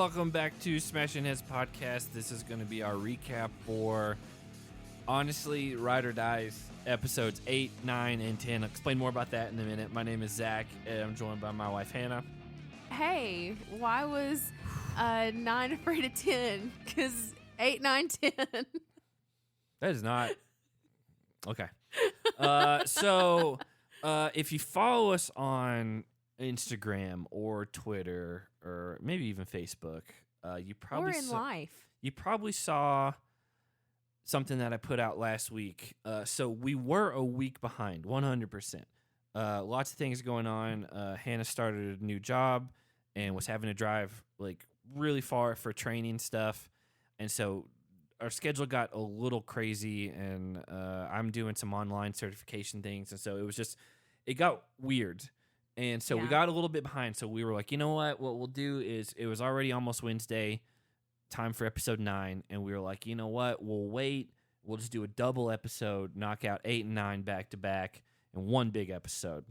welcome back to Smashing Heads Podcast. This is going to be our recap for, honestly, Ride or Dies, episodes 8, 9, and 10. I'll explain more about that in a minute. My name is Zach, and I'm joined by my wife, Hannah. Hey, why was 9 afraid of 10? Because 8, 9, 10. That is not... Okay. So, if you follow us on Instagram or Twitter or maybe even Facebook, you probably you probably saw something that I put out last week. So we were a week behind, 100%. Lots of things going on. Hannah started a new job and was having to drive like really far for training stuff, and so our schedule got a little crazy. And I'm doing some online certification things, and so it got weird. And so we got a little bit behind. So we were like, you know what we'll do is, it was already almost Wednesday, time for episode 9. And we were like, you know what, we'll wait. We'll just do a double episode, knock out 8 and 9 back to back in one big episode.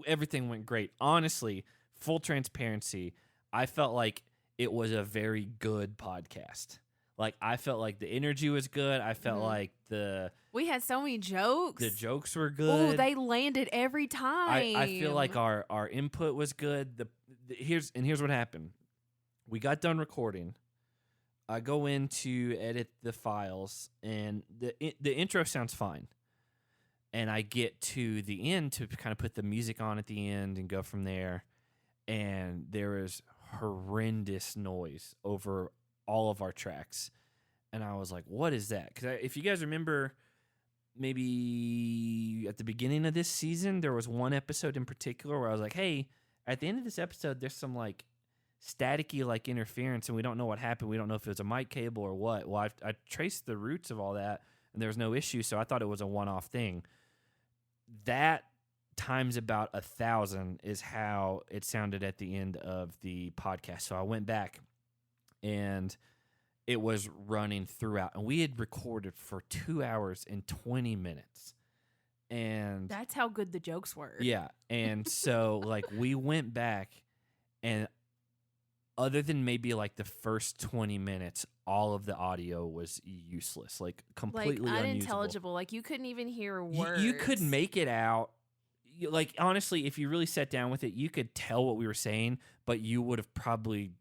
Everything went great. Honestly, full transparency, I felt like it was a very good podcast. Like, I felt like the energy was good. I felt like we had so many jokes. The jokes were good. Oh, they landed every time. I feel like our input was good. Here's what happened. We got done recording. I go in to edit the files, and the intro sounds fine. And I get to the end to kind of put the music on at the end and go from there. And there is horrendous noise over all of our tracks. And I was like, what is that? Because if you guys remember, maybe at the beginning of this season, there was one episode in particular where I was like, hey, at the end of this episode, there's some like staticky like interference, and we don't know what happened. We don't know if it was a mic cable or what. Well, I traced the roots of all that, and there was no issue, so I thought it was a one-off thing. That times about 1,000 is how it sounded at the end of the podcast. So I went back, and it was running throughout, and we had recorded for 2 hours and 20 minutes. And that's how good the jokes were. Yeah. And so like we went back, and other than maybe like the first 20 minutes, all of the audio was useless, like completely unintelligible. Like you couldn't even hear words. You could make it out. Like, honestly, if you really sat down with it, you could tell what we were saying, but you would have probably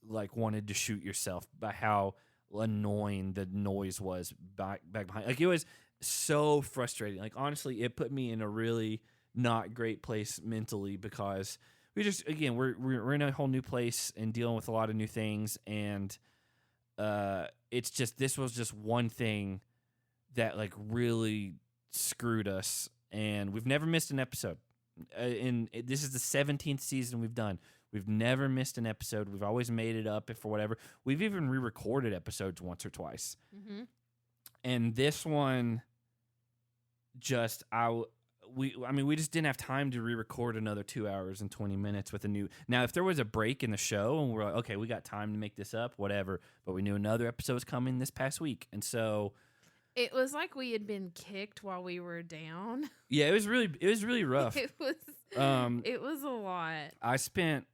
like wanted to shoot yourself by how annoying the noise was back behind. Like, it was so frustrating. Like, honestly, it put me in a really not great place mentally, because we just, again, we're in a whole new place and dealing with a lot of new things, and it's just, this was just one thing that like really screwed us, and we've never missed an episode. This is the 17th season we've done. We've never missed an episode. We've always made it up for whatever. We've even re-recorded episodes once or twice. Mm-hmm. And this one, just we just didn't have time to re-record another 2 hours and 20 minutes with a new. Now, if there was a break in the show and we're like, okay, we got time to make this up, whatever. But we knew another episode was coming this past week, and so it was like we had been kicked while we were down. Yeah, it was really rough. It was a lot. I spent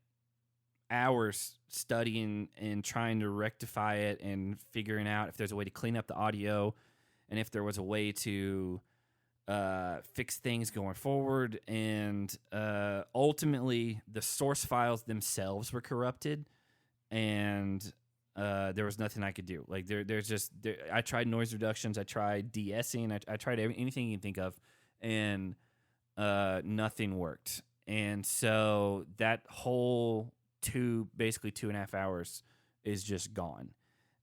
hours studying and trying to rectify it and figuring out if there's a way to clean up the audio and if there was a way to fix things going forward. And ultimately, the source files themselves were corrupted, and there was nothing I could do. Like I tried noise reductions, I tried de-essing, I tried anything you can think of, and nothing worked. And so that whole basically 2.5 hours is just gone.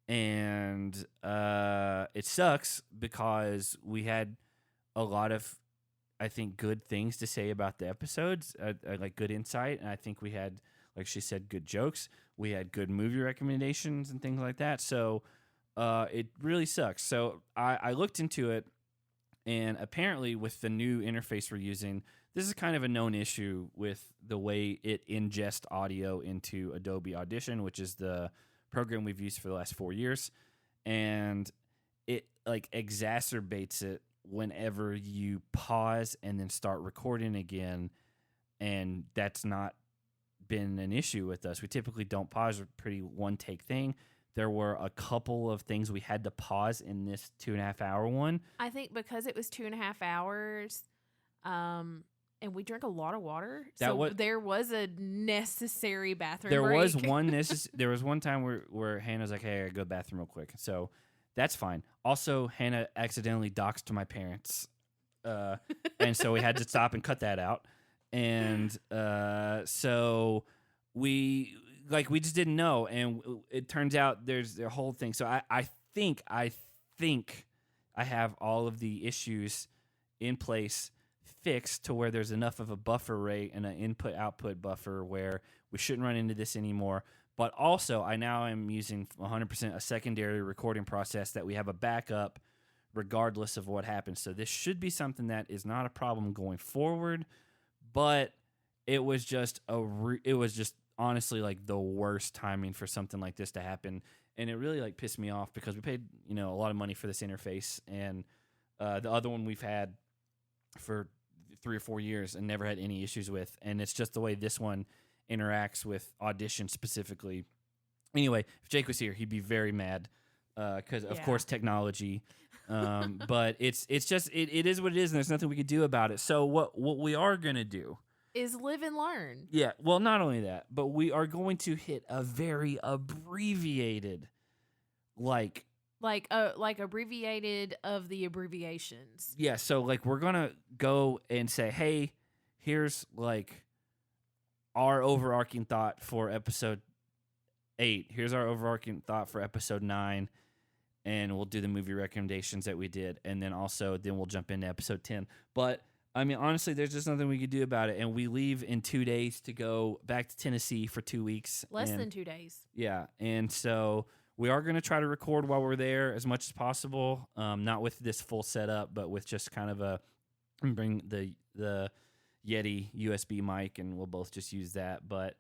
And it sucks because we had a lot of, I think, good things to say about the episodes, like good insight. And I think we had, like she said, good jokes. We had good movie recommendations and things like that. So it really sucks. So I looked into it, and apparently with the new interface we're using, this is kind of a known issue with the way it ingests audio into Adobe Audition, which is the program we've used for the last 4 years. And it like exacerbates it whenever you pause and then start recording again. And that's not been an issue with us. We typically don't pause, a pretty one take thing. There were a couple of things we had to pause in this 2.5 hour one. I think because it was 2.5 hours, and we drank a lot of water, there was a necessary bathroom break. There was one time where Hannah's like, "Hey, I gotta go to the bathroom real quick." So that's fine. Also, Hannah accidentally doxed my parents, and so we had to stop and cut that out. And so we just didn't know, and it turns out there's the whole thing. So I think I have all of the issues in place, fixed to where there's enough of a buffer rate and an input-output buffer where we shouldn't run into this anymore. But also, I now am using 100% a secondary recording process that we have a backup regardless of what happens. So this should be something that is not a problem going forward. But it was just honestly like the worst timing for something like this to happen, and it really like pissed me off because we paid a lot of money for this interface, and the other one we've had for 3 or 4 years and never had any issues with, and it's just the way this one interacts with Audition specifically. Anyway, if Jake was here, he'd be very mad because of course technology. But it is what it is, and there's nothing we could do about it. So what we are gonna do is live and learn. Yeah, well, not only that, but we are going to hit a very abbreviated, like abbreviated of the abbreviations. Yeah, so like we're gonna go and say, hey, here's like our overarching thought for episode 8. Here's our overarching thought for episode 9. And we'll do the movie recommendations that we did, and then we'll jump into episode 10. But I mean, honestly, there's just nothing we could do about it. And we leave in 2 days to go back to Tennessee for 2 weeks. Less than 2 days. Yeah, and so we are going to try to record while we're there as much as possible. Not with this full setup, but with just kind of bring the Yeti USB mic, and we'll both just use that. But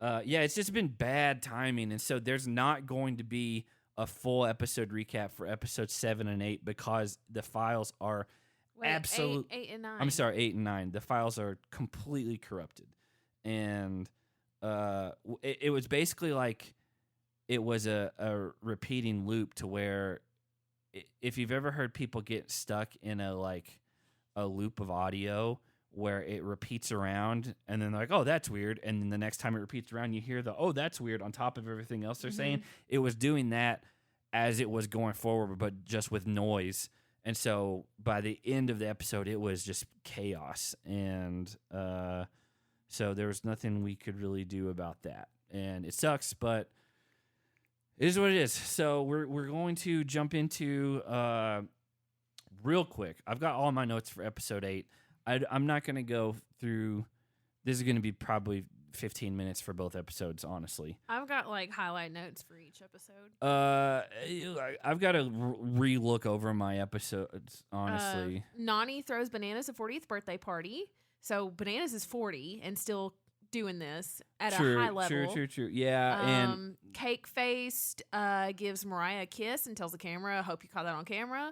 yeah, it's just been bad timing, and so there's not going to be a full episode recap for episodes 7 and 8 because the files are absolutely 8 and 9. I'm sorry, 8 and 9. The files are completely corrupted, and it was basically like it was a repeating loop to where if you've ever heard people get stuck in a loop of audio where it repeats around and then they're like, oh, that's weird. And then the next time it repeats around, you hear oh, that's weird on top of everything else they're saying. It was doing that as it was going forward, but just with noise. And so by the end of the episode, it was just chaos. And so there was nothing we could really do about that. And it sucks, but it is what it is. So we're going to jump into real quick. I've got all my notes for episode 8. I'm not going to go through. This is going to be probably 15 minutes for both episodes, honestly. I've got highlight notes for each episode. I've got to re-look over my episodes, honestly. Nani throws Bananas a 40th birthday party. So Bananas is 40 and still doing this at a high level. True. Yeah. And Cake-faced gives Mariah a kiss and tells the camera, I hope you caught that on camera.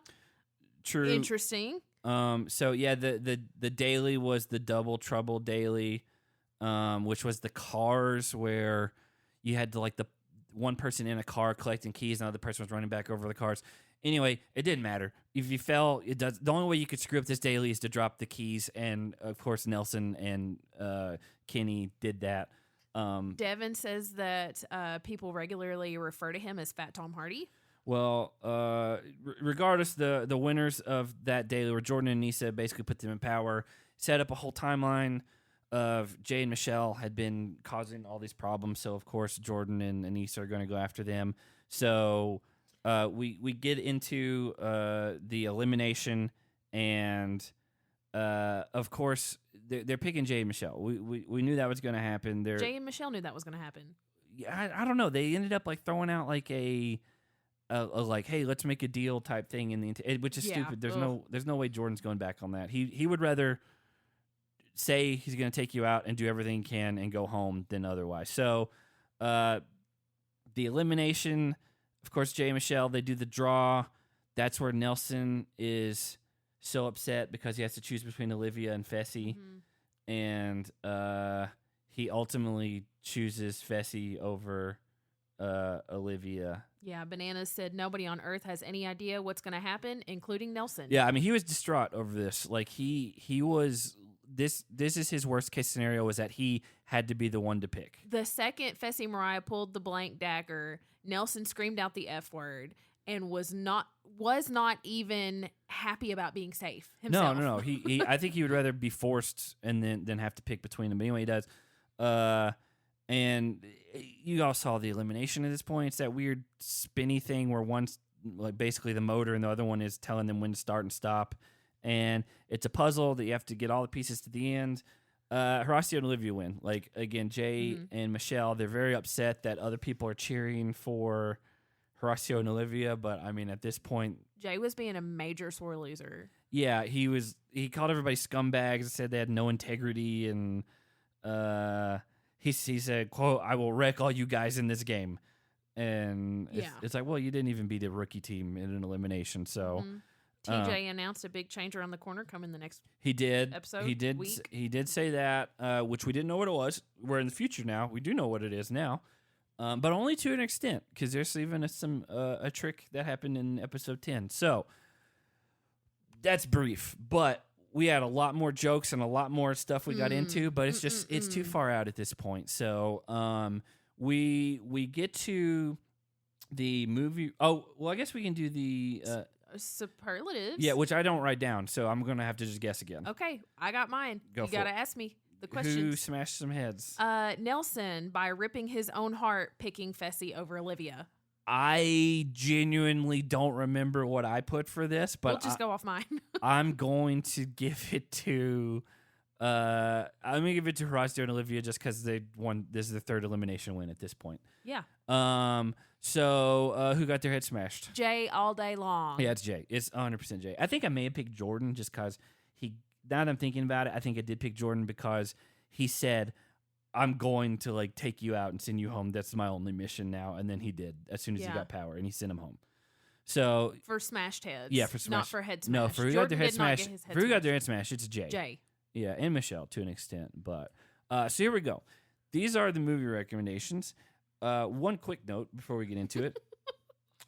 True. Interesting. So yeah, the daily was the Double Trouble daily, which was the cars where you had to the one person in a car collecting keys and the other person was running back over the cars. Anyway, it didn't matter. If you fell, it does. The only way you could screw up this daily is to drop the keys, and of course Nelson and Kenny did that. Devin says that people regularly refer to him as Fat Tom Hardy. Well, regardless, the winners of that daily were Jordyn and Nisa. Basically put them in power, set up a whole timeline of Jay and Michelle had been causing all these problems. So, of course, Jordyn and Nisa are going to go after them. So we get into the elimination, and, of course, they're picking Jay and Michelle. We knew that was going to happen. Jay and Michelle knew that was going to happen. Yeah, I don't know. They ended up throwing out a hey, let's make a deal type thing which is stupid. There's no way Jordan's going back on that. He would rather say he's going to take you out and do everything he can and go home than otherwise. So the elimination, of course, Jay and Michelle, they do the draw. That's where Nelson is so upset because he has to choose between Olivia and Fessy. And he ultimately chooses Fessy over Olivia. Yeah, Bananas said nobody on Earth has any idea what's going to happen, including Nelson. Yeah, I mean, he was distraught over this. Like, he was... This is his worst case scenario, was that he had to be the one to pick. The second Fessy Mariah pulled the blank dagger, Nelson screamed out the F word and was not even happy about being safe himself. No. He I think he would rather be forced and then have to pick between them. But anyway, he does. And you all saw the elimination at this point. It's that weird spinny thing where one's like basically the motor and the other one is telling them when to start and stop. And it's a puzzle that you have to get all the pieces to the end. Horacio and Olivia win. Like, again, Jeyyy and Michelle, they're very upset that other people are cheering for Horacio and Olivia. But, I mean, at this point... Jeyyy was being a major sore loser. Yeah, he called everybody scumbags and said they had no integrity. And he said, quote, "I will wreck all you guys in this game." And it's like, well, you didn't even beat a rookie team in an elimination, so... TJ announced a big change around the corner coming the next episode. He did say that, which we didn't know what it was. We're in the future now. We do know what it is now, but only to an extent, because there's even a trick that happened in episode 10. So that's brief, but we had a lot more jokes and a lot more stuff we got into, but it's too far out at this point. So we get to the movie. Oh, well, I guess we can do the... superlatives. Yeah, which I don't write down, so I'm going to have to just guess again. Okay, I got mine. You got to ask me the questions. Who smashed some heads? Nelson, by ripping his own heart, picking Fessy over Olivia. I genuinely don't remember what I put for this, but we'll just go off mine. I'm going to give it to... I'm going to give it to Horacio and Olivia just because they won. This is the third elimination win at this point. Yeah. So who got their head smashed? Jeyyy all day long. Yeah, it's Jeyyy. It's 100% Jeyyy. I think I may have picked Jordyn just because now that I'm thinking about it, I think I did pick Jordyn because he said, "I'm going to like take you out and send you home. That's my only mission now." And then he did as soon as he got power, and he sent him home. So for smashed heads. Yeah, for smashed. Not for head smash. No, for who got their head smashed. For who got their head smashed, it's Jeyyy. Jeyyy. Yeah, and Michelle to an extent. But so here we go. These are the movie recommendations. One quick note before we get into it.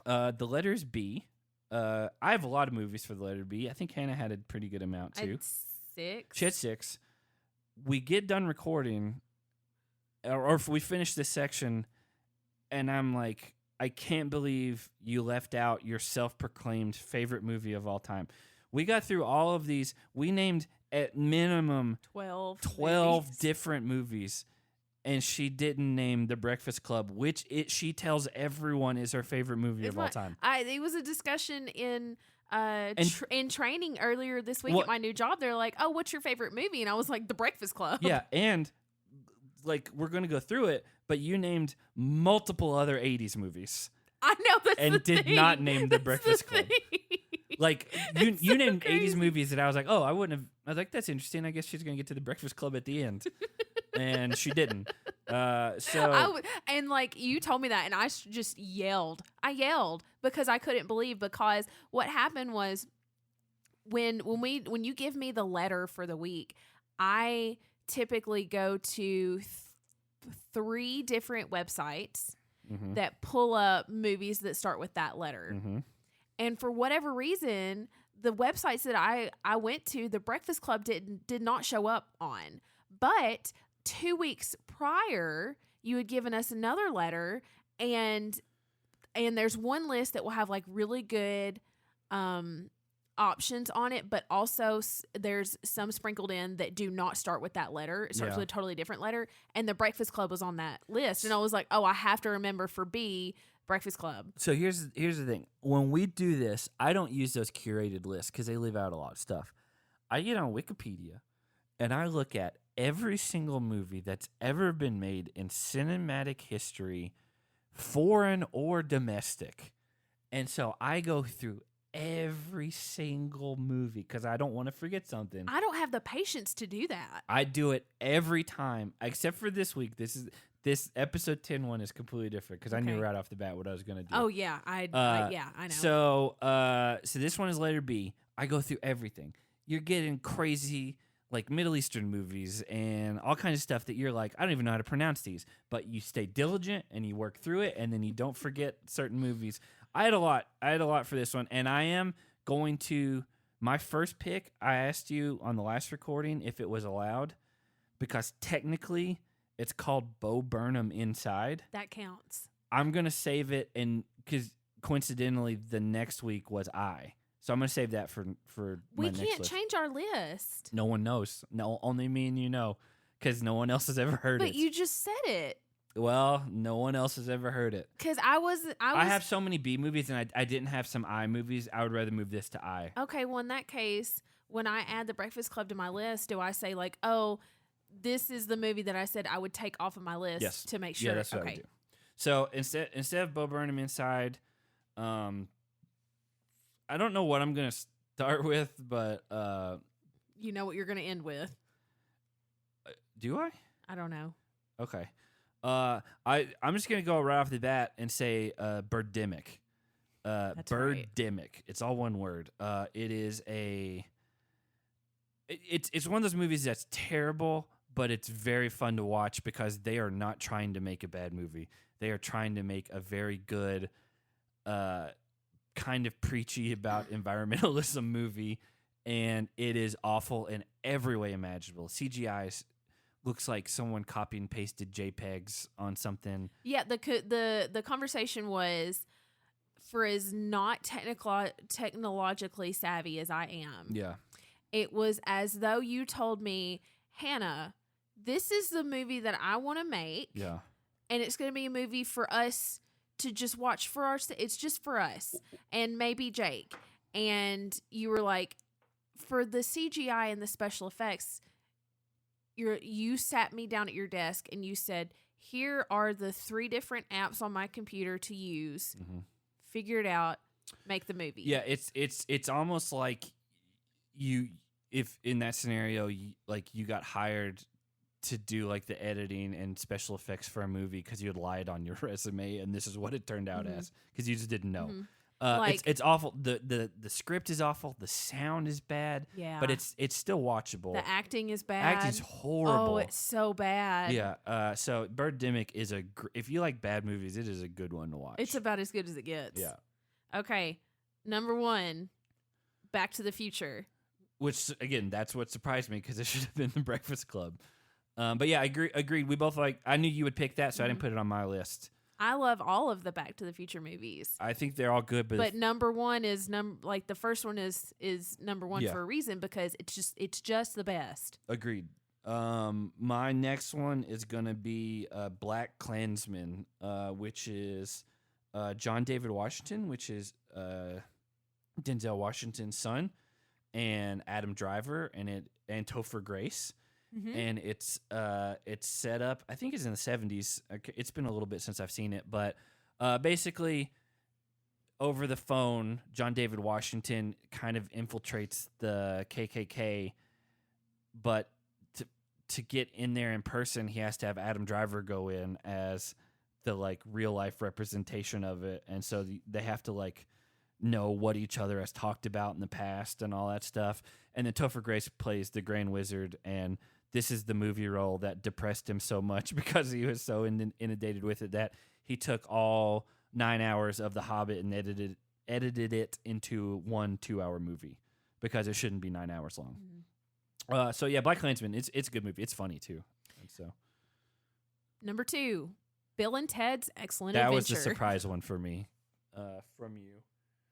The letters B. I have a lot of movies for the letter B. I think Hannah had a pretty good amount too. 6. She had 6. We get done recording, or if we finish this section, and I'm like, I can't believe you left out your self-proclaimed favorite movie of all time. We got through all of these. We named at minimum 12 different movies. And she didn't name The Breakfast Club, which she tells everyone is her favorite movie of all time. It was a discussion in training earlier this week at my new job. They're like, "Oh, what's your favorite movie?" And I was like, The Breakfast Club. Yeah, and like we're going to go through it, but you named multiple other 80s movies. I know that's and the did thing. not name The Breakfast Club. Like you so named crazy. 80s movies that I was like, "Oh, I wouldn't have." I was like, "That's interesting. I guess she's going to get to The Breakfast Club at the end." And she didn't. And like you told me that, and I just yelled. I yelled because I couldn't believe. Because what happened was when you give me the letter for the week, I typically go to 3 different websites that pull up movies that start with that letter. And for whatever reason, the websites that I went to, The Breakfast Club did not show up on. But 2 weeks prior, you had given us another letter, and there's one list that will have like really good options on it, but also there's some sprinkled in that do not start with that letter. It starts with a totally different letter, and The Breakfast Club was on that list, and I was like, oh, I have to remember for B, Breakfast Club. So here's the thing. When we do this, I don't use those curated lists because they leave out a lot of stuff. I get on Wikipedia, and I look at every single movie that's ever been made in cinematic history, foreign or domestic. And so I go through every single movie because I don't want to forget something. I don't have the patience to do that. I do it every time, except for this week. This episode 10 one is completely different because I knew right off the bat what I was going to do. Oh, yeah. I know. So this one is letter B. I go through everything. You're getting crazy like Middle Eastern movies and all kinds of stuff that you're like, I don't even know how to pronounce these, but you stay diligent and you work through it, and then you don't forget certain movies. I had a lot for this one, and I am going to my first pick. I asked you on the last recording if it was allowed, because technically it's called Bo Burnham Inside. That counts. I'm gonna save it, and because coincidentally the next week was so I'm gonna save that for we my next can't list. change our list. No one knows. No, only me and you know, because no one else has ever heard it. But you just said it. Well, no one else has ever heard it. Because I have so many B movies, and I didn't have some I movies. I would rather move this to I. Okay, well, in that case, when I add The Breakfast Club to my list, do I say like, oh, this is the movie that I said I would take off of my list to make sure? Yeah, that's what I would do. So instead of Bo Burnham Inside, I don't know what I'm gonna start with, but you know what you're gonna end with. Do I? I don't know. Okay. I'm just gonna go right off the bat and say Birdemic. That's Birdemic. Right. It's all one word. It is it's one of those movies that's terrible, but it's very fun to watch because they are not trying to make a bad movie. They are trying to make a very good, kind of preachy about environmentalism movie, and it is awful in every way imaginable. CGI looks like someone copy and pasted JPEGs on something. Yeah, the conversation was, for as not technologically savvy as I am. Yeah. It was as though you told me, Hannah, this is the movie that I want to make. Yeah. And it's going to be a movie for us to just watch for our. It's just for us and maybe Jake. And you were like, for the CGI and the special effects, you sat me down at your desk and you said, here are the 3 different apps on my computer to use. Mm-hmm. Figure it out. Make the movie. Yeah, it's almost like if in that scenario, you got hired to do like the editing and special effects for a movie because you had lied on your resume, and this is what it turned out as, because you just didn't know. Mm-hmm. It's awful. The script is awful. The sound is bad. Yeah, but it's still watchable. The acting is bad. Acting's horrible. Oh, it's so bad. Yeah. So Birdemic is if you like bad movies, it is a good one to watch. It's about as good as it gets. Yeah. Okay. Number 1, Back to the Future. Which again, that's what surprised me because it should have been The Breakfast Club. But yeah, agreed. We both I knew you would pick that, so I didn't put it on my list. I love all of the Back to the Future movies. I think they're all good, but number 1 is the first one is number 1 for a reason, because it's just the best. Agreed. My next one is gonna be Black Klansman, which is John David Washington, which is Denzel Washington's son, and Adam Driver, and Topher Grace. Mm-hmm. And it's set up, I think it's in the 70s. It's been a little bit since I've seen it, but basically over the phone, John David Washington kind of infiltrates the KKK, but to get in there in person, he has to have Adam Driver go in as the like real life representation of it, and so they have to like know what each other has talked about in the past and all that stuff. And then Topher Grace plays the Grand Wizard, and this is the movie role that depressed him so much because he was so inundated with it that he took all 9 hours of The Hobbit and edited it into 1 2-hour movie because it shouldn't be 9 hours long. Mm-hmm. So yeah, Black Klansman, it's a good movie. It's funny too. And so number 2, Bill and Ted's Excellent Adventure. That was the surprise one for me from you.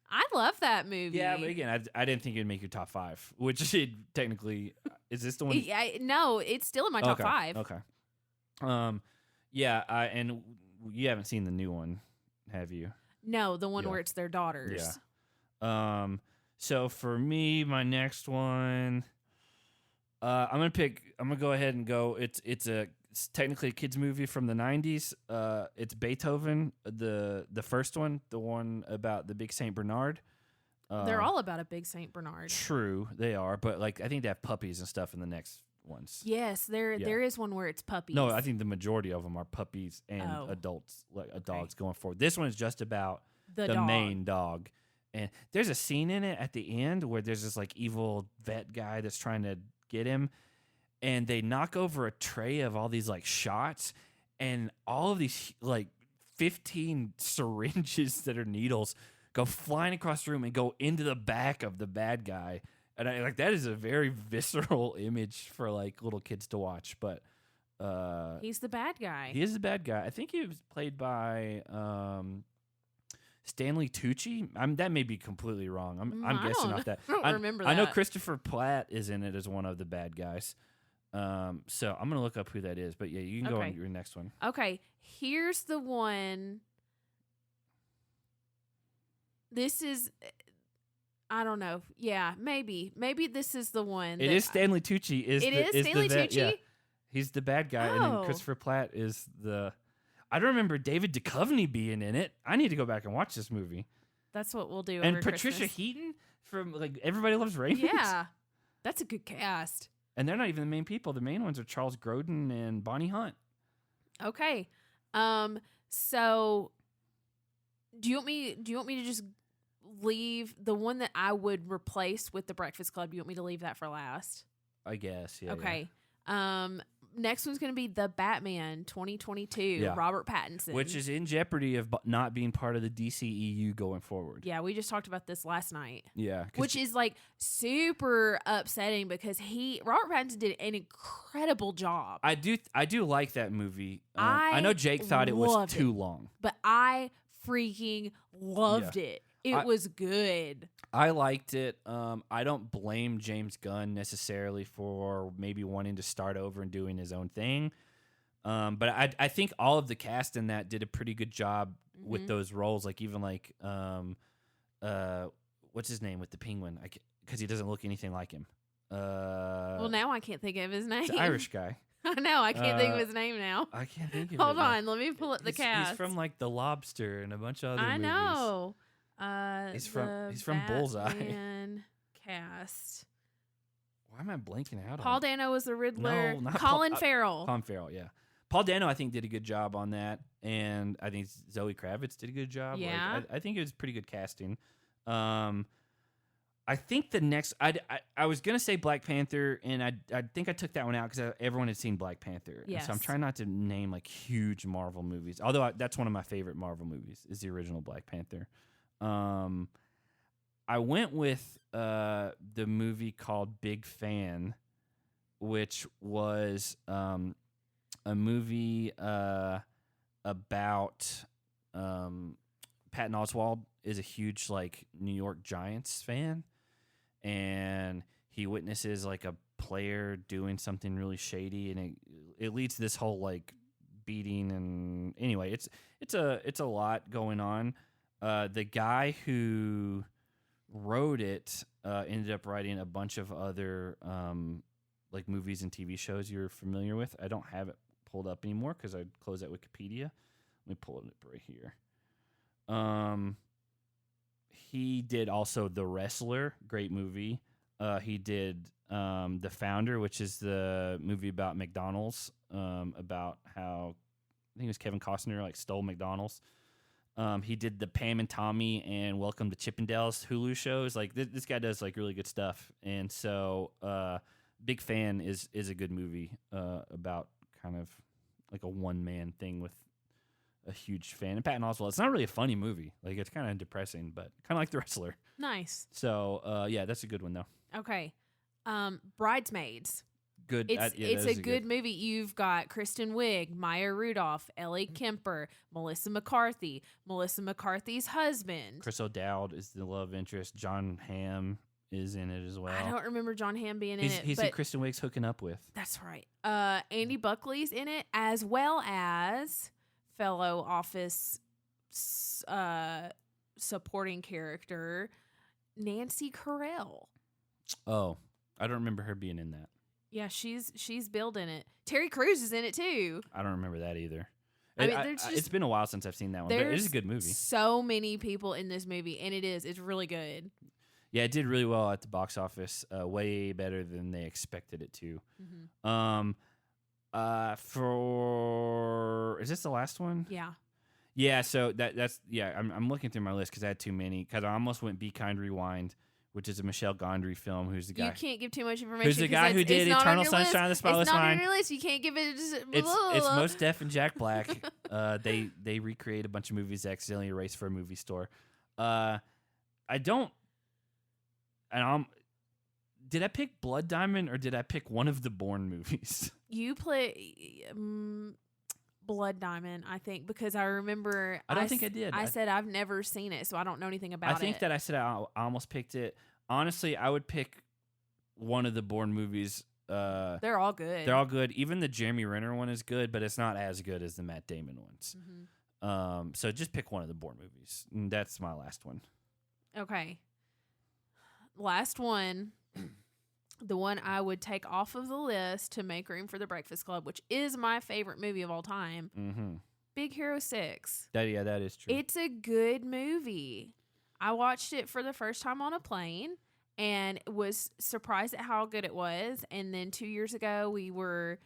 I love that movie. Yeah, but again, I didn't think it'd make your top 5, which it technically is. This the one? No, it's still in my top 5. Okay. Yeah, and you haven't seen the new one, have you? No, the one where it's their daughters. Yeah. So for me, my next one, I'm gonna go ahead and go. It's technically a kids movie from the 90s. It's Beethoven, the first one, the one about the big Saint Bernard. They're all about a big Saint Bernard. True, they are, but like I think they have puppies and stuff in the next ones. Yes, there is one where it's puppies. No, I think the majority of them are puppies and adults, like dogs going forward. This one is just about the main dog. And there's a scene in it at the end where there's this like evil vet guy that's trying to get him, and they knock over a tray of all these like shots, and all of these like 15 syringes that are needles go flying across the room and go into the back of the bad guy. And I like that is a very visceral image for like little kids to watch. But he's the bad guy. He is the bad guy. I think he was played by Stanley Tucci. That may be completely wrong. I'm guessing off that. I don't remember that. I know Christopher Platt is in it as one of the bad guys. So I'm gonna look up who that is. But yeah, you can go on your next one. Okay, here's the one. This is, I don't know. Yeah, maybe this is the one. It is Stanley Tucci. Is Stanley Tucci? Yeah. He's the bad guy, and then Christopher Platt is the. I don't remember David Duchovny being in it. I need to go back and watch this movie. That's what we'll do. And over Patricia Christmas. Heaton from like Everybody Loves Raymond. Yeah, that's a good cast. And they're not even the main people. The main ones are Charles Grodin and Bonnie Hunt. Okay, so do you want me to just leave the one that I would replace with the Breakfast Club? Do you want me to leave that for last? I guess, yeah. Okay. Yeah. Next one's going to be The Batman 2022, Robert Pattinson. Which is in jeopardy of not being part of the DCEU going forward. Yeah, we just talked about this last night. Yeah. Which is like super upsetting because Robert Pattinson did an incredible job. I do like that movie. I know Jake thought it was too long. But I freaking loved it. It was good. I liked it. I don't blame James Gunn necessarily for maybe wanting to start over and doing his own thing. But I think all of the cast in that did a pretty good job with those roles. Like even like what's his name with the penguin? Because he doesn't look anything like him. Well, now I can't think of his name. The Irish guy. I know. I can't think of his name now. I can't think of it. Hold on. Let me pull up the cast. He's from like The Lobster and a bunch of other movies. I know. He's from Bullseye. Cast. Why am I blanking out? Paul Dano was the Riddler. No, not Colin Farrell. Colin Farrell, yeah. Paul Dano, I think, did a good job on that, and I think Zoe Kravitz did a good job. Yeah, like, I think it was pretty good casting. I think the next, I was gonna say Black Panther, and I think I took that one out because everyone had seen Black Panther. Yes. So I'm trying not to name like huge Marvel movies, although that's one of my favorite Marvel movies is the original Black Panther. I went with the movie called Big Fan, which was a movie about Patton Oswalt is a huge like New York Giants fan, and he witnesses like a player doing something really shady, and it leads to this whole like beating, and anyway, it's a lot going on. The guy who wrote it ended up writing a bunch of other like movies and TV shows you're familiar with. I don't have it pulled up anymore because I closed that Wikipedia. Let me pull it up right here. He did also The Wrestler, great movie. He did The Founder, which is the movie about McDonald's, about how I think it was Kevin Costner like stole McDonald's. He did the Pam and Tommy and Welcome to Chippendales Hulu shows. Like this guy does like really good stuff, and so Big Fan is a good movie about kind of like a one man thing with a huge fan. And Patton Oswalt. It's not really a funny movie. Like it's kind of depressing, but kind of like The Wrestler. Nice. So yeah, that's a good one though. Okay, Bridesmaids. Good. It's a good movie. You've got Kristen Wiig, Maya Rudolph, Ellie Kemper, Melissa McCarthy's husband. Chris O'Dowd is the love interest. John Hamm is in it as well. I don't remember John Hamm being in it. He's who Kristen Wiig's hooking up with. That's right. Andy Buckley's in it, as well as fellow Office supporting character Nancy Carell. Oh, I don't remember her being in that. Yeah, she's billed in it. Terry Crews is in it too. I don't remember that either. I mean, it's been a while since I've seen that one, but it is a good movie. So many people in this movie, and it's really good. Yeah, it did really well at the box office, way better than they expected it to. Mm-hmm. Is this the last one? Yeah. Yeah, so that's I'm looking through my list because I had too many. Because I almost went Be Kind Rewind, which is a Michelle Gondry film. Who's the guy? You can't give too much information. Who's the guy who did Eternal Sunshine of the Spotless Mind? It's not on your list. You can't give it. It's Mos Def and Jack Black. They recreate a bunch of movies accidentally erased for a movie store. I don't. And did I pick Blood Diamond or did I pick one of the Bourne movies? You play Blood Diamond, I think, because I remember. I don't think I did. I said I've never seen it, so I don't know anything about it. I think that I said I almost picked it. Honestly, I would pick one of the Bourne movies. They're all good. They're all good. Even the Jeremy Renner one is good, but it's not as good as the Matt Damon ones. Mm-hmm. So just pick one of the Bourne movies. And that's my last one. Okay. Last one. The one I would take off of the list to make room for The Breakfast Club, which is my favorite movie of all time. Mm-hmm. Big Hero 6. That is true. It's a good movie. I watched it for the first time on a plane and was surprised at how good it was. And then 2 years ago, we were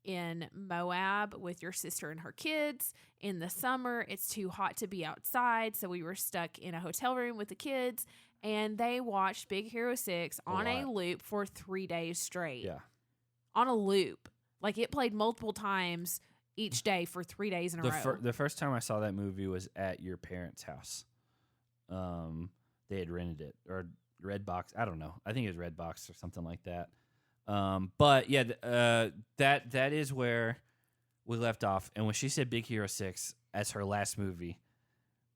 in Moab with your sister and her kids in the summer. It's too hot to be outside, so we were stuck in a hotel room with the kids. And they watched Big Hero 6 on a loop for 3 days straight. Yeah. On a loop. Like, it played multiple times each day for 3 days in a row. The first time I saw that movie was at your parents' house. They had rented it. Or Redbox. I don't know. I think it was Redbox or something like that. But, yeah, that is where we left off. And when she said Big Hero 6 as her last movie,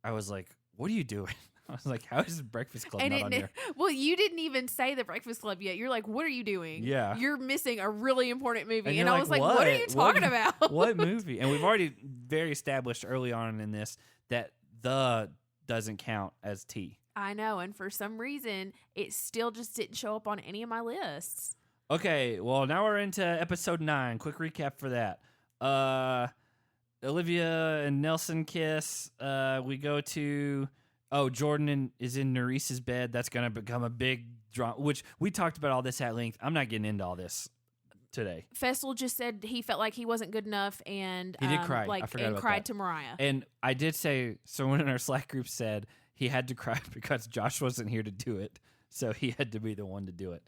I was like, what are you doing? I was like, how is Breakfast Club not on there? Well, you didn't even say The Breakfast Club yet. You're like, what are you doing? Yeah. You're missing a really important movie. And I was like, what are you talking about? What movie? And we've already very established early on in this that the doesn't count as T. I know. And for some reason, it still just didn't show up on any of my lists. Okay. Well, now we're into episode 9. Quick recap for that. Olivia and Nelson kiss. We go to... Oh, Jordyn is in Nerese's bed. That's going to become a big drama, which we talked about all this at length. I'm not getting into all this today. Fessel just said he felt like he wasn't good enough, and he did cry. I forgot about cried that. to Mariah. And I did say, someone in our Slack group said he had to cry because Josh wasn't here to do it, so he had to be the one to do it.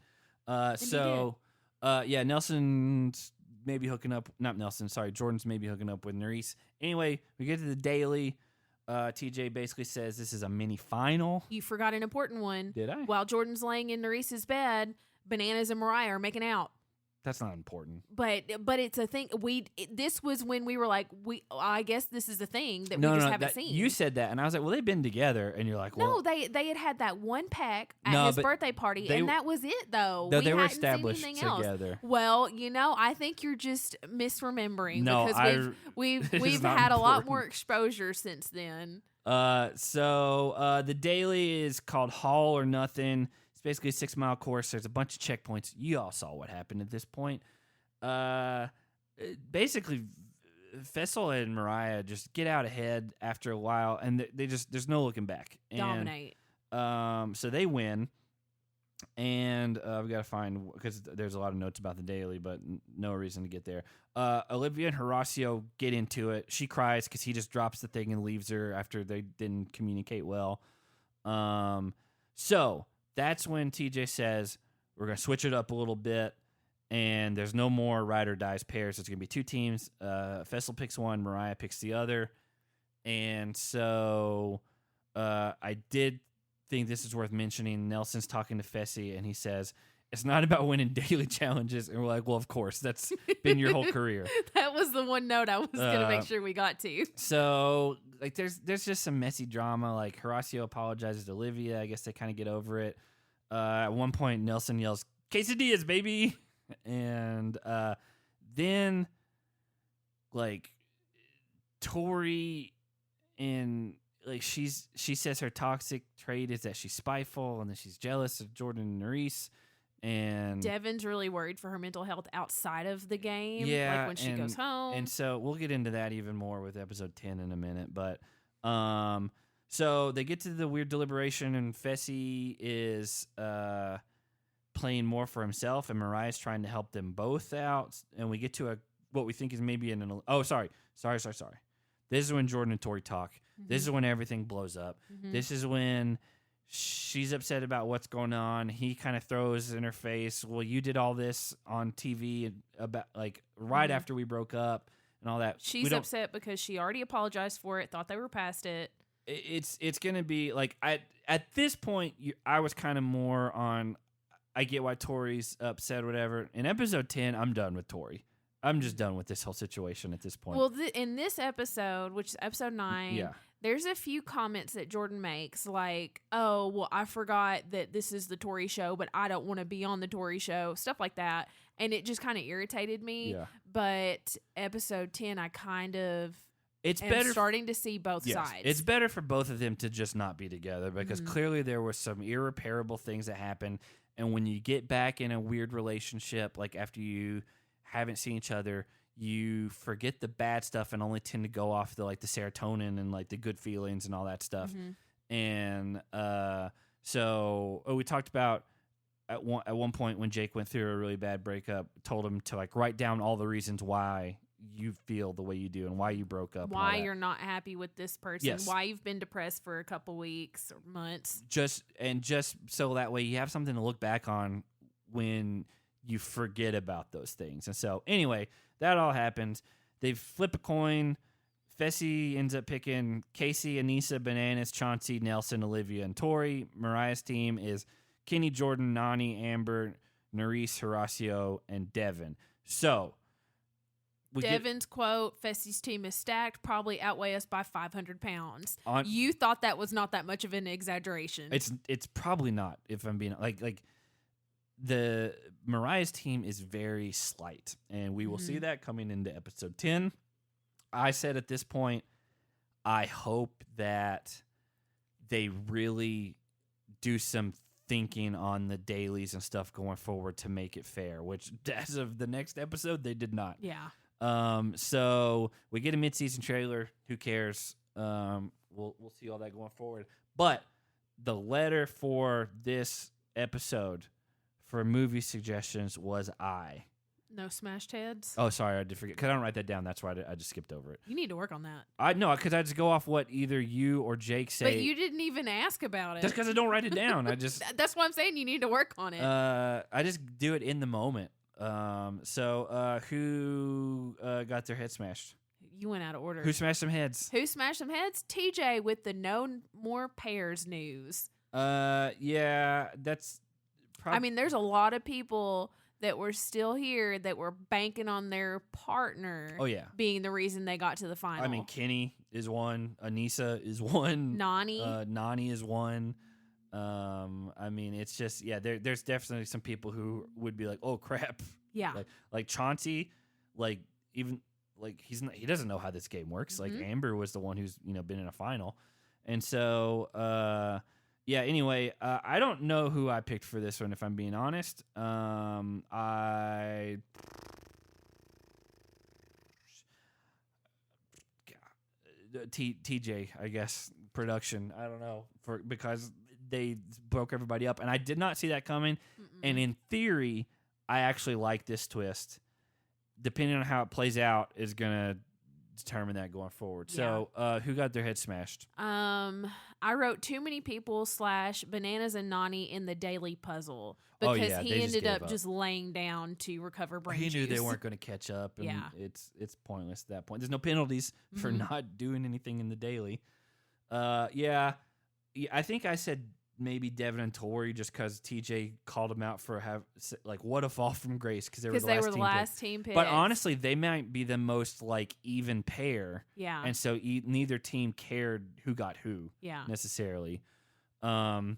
Yeah, Nelson's maybe hooking up. Not Nelson, sorry. Jordyn's maybe hooking up with Nerese. Anyway, we get to the daily. TJ basically says this is a mini final. You forgot an important one. Did I? While Jordyn's laying in Nerese's bed, Bananas and Mariah are making out. That's not important. But it's a thing. This was when we were like, I guess this is a thing that we just haven't seen. You said that, and I was like, well, they've been together, and you're like, well, no, they had that one peck at his birthday party, and that was it, though. No, they were established together. Well, I think you're just misremembering because we've had a lot more exposure since then. So the daily is called Haul or Nothing. It's basically a 6-mile course. There's a bunch of checkpoints. You all saw what happened at this point. Basically, Fessel and Mariah just get out ahead after a while, and there's no looking back. Dominate. So they win, and we got to find, because there's a lot of notes about the daily, but no reason to get there. Olivia and Horacio get into it. She cries because he just drops the thing and leaves her after they didn't communicate well. So that's when TJ says, we're going to switch it up a little bit, and there's no more ride or dies pairs. It's going to be 2 teams. Fessel picks one, Mariah picks the other. And so I did think this is worth mentioning. Nelson's talking to Fessy, and he says, it's not about winning daily challenges. And we're like, well, of course. That's been your whole career. That was the one note I was going to make sure we got to. So, like, there's just some messy drama. Like, Horacio apologizes to Olivia. I guess they kind of get over it. At one point, Nelson yells, quesadillas, baby. And then, like, Tori and... Like she says her toxic trait is that she's spiteful and that she's jealous of Jordyn and Nerese. And Devin's really worried for her mental health outside of the game. Yeah, like when she goes home. And so we'll get into that even more with episode 10 in a minute. But so they get to the weird deliberation, and Fessy is playing more for himself, and Mariah's trying to help them both out. And we get to what we think is maybe sorry. This is when Jordyn and Tori talk. Mm-hmm. This is when everything blows up. Mm-hmm. This is when she's upset about what's going on. He kind of throws in her face, well, you did all this on TV about like right after we broke up and all that. She's upset because she already apologized for it, thought they were past it. It's going to be like, at this point, I was kind of more on, I get why Tori's upset or whatever. In episode 10, I'm done with Tori. I'm just done with this whole situation at this point. Well, in this episode, which is episode 9, there's a few comments that Jordyn makes, like, oh, well, I forgot that this is the Tori show, but I don't want to be on the Tori show, stuff like that. And it just kind of irritated me. Yeah. But episode 10, I kind of starting to see both sides. It's better for both of them to just not be together because clearly there were some irreparable things that happened. And when you get back in a weird relationship, like after you haven't seen each other, you forget the bad stuff and only tend to go off the like the serotonin and like the good feelings and all that stuff. And so we talked about at one point when Jake went through a really bad breakup, told him to like write down all the reasons why you feel the way you do and why you broke up, why you're not happy with this person, why you've been depressed for a couple weeks or months, just so that way you have something to look back on when you forget about those things. And so anyway, that all happens. They flip a coin. Fessy ends up picking Casey, Anissa, Bananas, Chauncey, Nelson, Olivia, and Tori. Mariah's team is Kenny, Jordyn, Nany, Amber, Nerys, Horacio, and Devin. So Devin's quote, Fessy's team is stacked, probably outweigh us by 500 pounds. You thought that was not that much of an exaggeration. It's probably not, if I'm being like the Mariah's team is very slight, and we will see that coming into episode 10. I said at this point, I hope that they really do some thinking on the dailies and stuff going forward to make it fair, which as of the next episode, they did not. Yeah. So we get a mid-season trailer. Who cares? We'll see all that going forward. But the letter for this episode for movie suggestions was I. No smashed heads? Oh, sorry, I did forget. Because I don't write that down. That's why I just skipped over it. You need to work on that. I know, because I just go off what either you or Jake say. But you didn't even ask about it. That's because I don't write it down. I just. That's why I'm saying you need to work on it. I just do it in the moment. So who got their head smashed? You went out of order. Who smashed some heads? Who smashed some heads? TJ with the no more pairs news. Yeah, that's. I mean, there's a lot of people that were still here that were banking on their partner being the reason they got to the final. I mean, Kenny is one. Anissa is one. Nany is one. I mean, it's just, there's definitely some people who would be like, oh, crap. Yeah. Like Chauncey, like, even, like, he doesn't know how this game works. Like, Amber was the one who's, been in a final. And so, anyway, I don't know who I picked for this one, if I'm being honest. TJ, I guess, production. I don't know, because they broke everybody up, and I did not see that coming. And in theory, I actually like this twist. Depending on how it plays out is gonna determine that going forward. Yeah. So, who got their head smashed? I wrote too many people / Bananas and Nany in the daily puzzle because he ended up just laying down to recover brain juice. He knew they weren't going to catch up, and it's pointless at that point. There's no penalties for not doing anything in the daily. I think I said maybe Devin and Tori just because TJ called him out for what a fall from grace because they were the last team picked. But honestly, they might be the most even pair. Yeah. And so neither team cared who got who necessarily. Now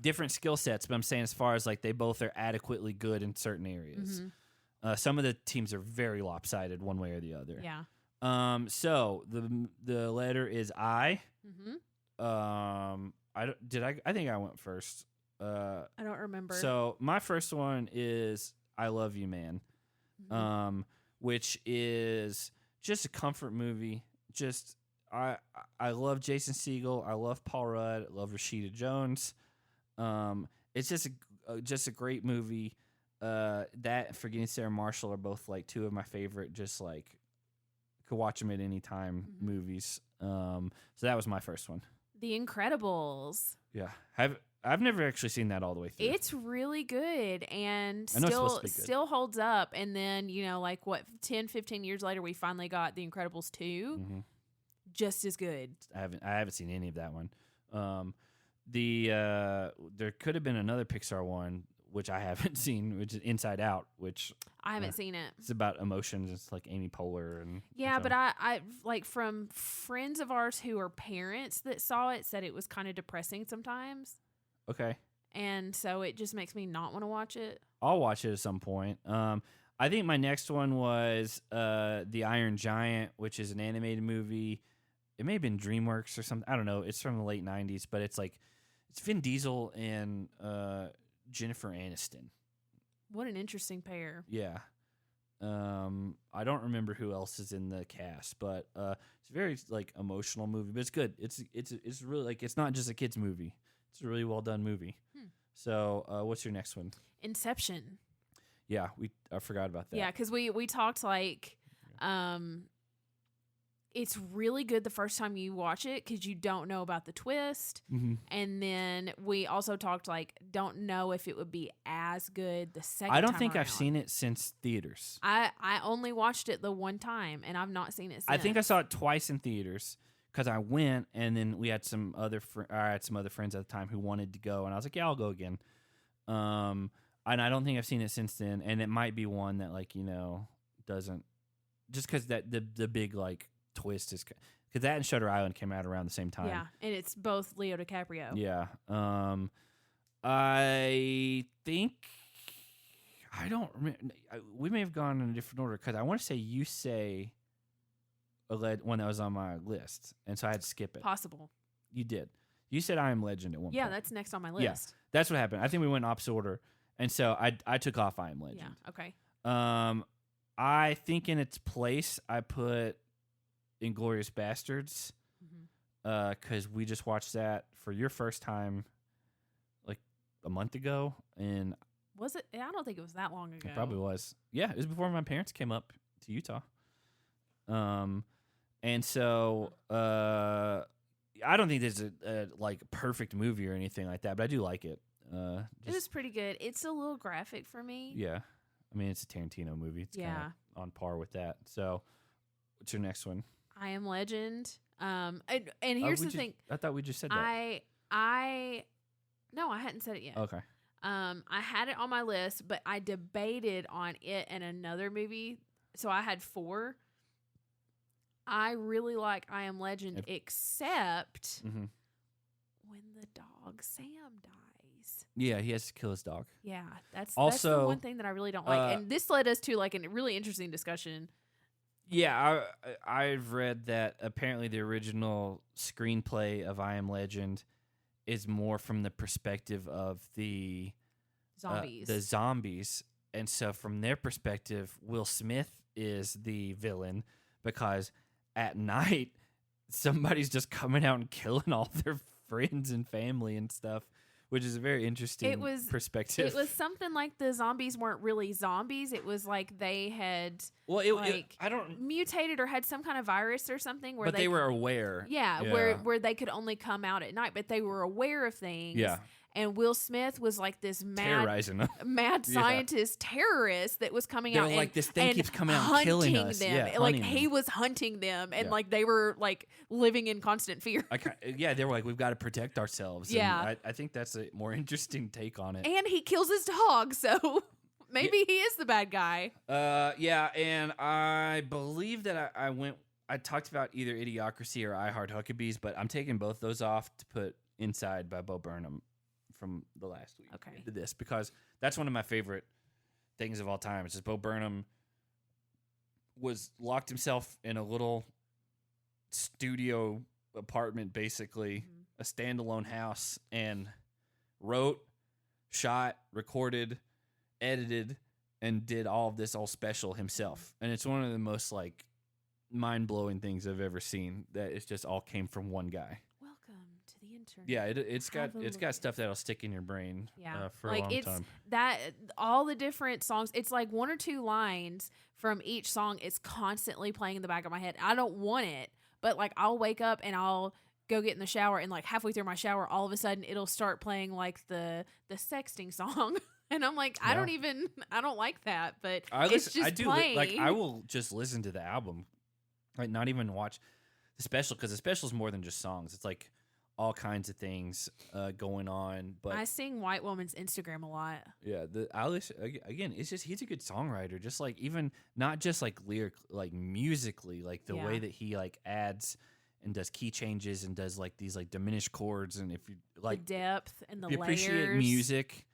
different skill sets, but I'm saying as far as they both are adequately good in certain areas. Some of the teams are very lopsided one way or the other. Yeah. So the letter is I. I think I went first. I don't remember. So my first one is I Love You, Man, which is just a comfort movie. Just I love Jason Segel. I love Paul Rudd. I love Rashida Jones. It's just a great movie. That and Forgetting Sarah Marshall are both two of my favorite. Just could watch them at any time movies. So that was my first one. The Incredibles. Yeah. I've never actually seen that all the way through. It's really good and I know it's supposed to be good. still holds up. And then, 10, 15 years later, we finally got The Incredibles 2. Mm-hmm. Just as good. I haven't seen any of that one. There could have been another Pixar one which I haven't seen, which is Inside Out, which I haven't seen it. It's about emotions. It's like Amy Poehler and but I like from friends of ours who are parents that saw it said it was kind of depressing sometimes. Okay. And so it just makes me not want to watch it. I'll watch it at some point. I think my next one was The Iron Giant, which is an animated movie. It may have been DreamWorks or something. I don't know. It's from the late 90s, but it's Vin Diesel and Jennifer Aniston. What an interesting pair. Yeah. I don't remember who else is in the cast, but it's a very emotional movie, but it's good. It's really it's not just a kids movie. It's a really well done movie. So, what's your next one? Inception. Yeah, I forgot about that. Yeah, because we talked it's really good the first time you watch it because you don't know about the twist. Mm-hmm. And then we also talked don't know if it would be as good the second time I don't think around. I've seen it since theaters. I only watched it the one time, and I've not seen it since. I think I saw it twice in theaters because I went, and then we had some other friends at the time who wanted to go, and I was like, yeah, I'll go again. And I don't think I've seen it since then, and it might be one that doesn't, just because that the big twist is because that and Shutter Island came out around the same time. Yeah, and it's both Leo DiCaprio. Yeah. I think I don't remember. We may have gone in a different order because I want to say you say one that was on my list, and so I had to skip it. Possible. You did. You said I Am Legend at one point. Yeah, that's next on my list. Yeah, that's what happened. I think we went in opposite order, and so I took off I Am Legend. Yeah. Okay. I think in its place I put Inglourious Bastards, because we just watched that for your first time a month ago, and was it? I don't think it was that long ago. It probably was. Yeah, it was before my parents came up to Utah. And so I don't think there's a perfect movie or anything like that, but I do like it. It was pretty good. It's a little graphic for me. Yeah, I mean it's a Tarantino movie. It's kind of on par with that. So, what's your next one? I Am Legend. And here's the thing. I thought we just said that. No, I hadn't said it yet. Okay. I had it on my list, but I debated on it and another movie. So I had 4. I really like I Am Legend, except when the dog Sam dies. Yeah, he has to kill his dog. Yeah, that's also the one thing that I really don't like. And this led us to a really interesting discussion. Yeah, I've read that apparently the original screenplay of I Am Legend is more from the perspective of the zombies. And so from their perspective, Will Smith is the villain because at night somebody's just coming out and killing all their friends and family and stuff, which is a very interesting perspective. It was something like the zombies weren't really zombies. It was like they had I don't mutated or had some kind of virus or something where they were aware. Yeah, where they could only come out at night, but they were aware of things. Yeah. And Will Smith was like this terrorizing them. mad scientist terrorist that was coming out and this thing keeps coming out and killing us. Them. Yeah, he was hunting them, and they were living in constant fear. They were we've got to protect ourselves. Yeah, and I think that's a more interesting take on it. And he kills his dog, so maybe he is the bad guy. Yeah, and I believe that I talked about either Idiocracy or I Heart Huckabees, but I'm taking both those off to put Inside by Bo Burnham from the last week into this, because that's one of my favorite things of all time. It's just Bo Burnham was locked himself in a little studio apartment, basically a standalone house, and wrote, shot, recorded, edited, and did all of this all special himself. And it's one of the most mind-blowing things I've ever seen, that it just all came from one guy. Yeah, it's got stuff that'll stick in your brain for a long time. That all the different songs, it's 1 or 2 lines from each song is constantly playing in the back of my head. I don't want it, but I'll wake up and I'll go get in the shower, and like halfway through my shower, all of a sudden it'll start playing like the sexting song. And I'm like, I don't like that, but it's just playing. Like, I will just listen to the album, like not even watch the special, because the special is more than just songs. It's like all kinds of things going on. But I sing White Woman's Instagram a lot. Yeah, the Alice again. It's just he's a good songwriter. Just like even not just like like musically, like the way that he like adds and does key changes and does like these like diminished chords, and if you like the depth and the layers. Appreciate music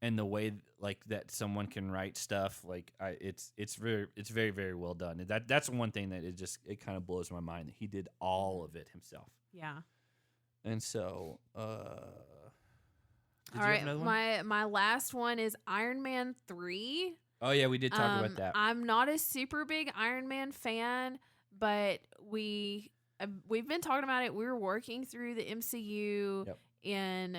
and the way like that someone can write stuff. Like it's very very well done. That's one thing that it kind of blows my mind that he did all of it himself. Yeah. And so, all right, my last one is Iron Man 3. Oh yeah, we did talk about that. I'm not a super big Iron Man fan, but we've been talking about it. We were working through the MCU in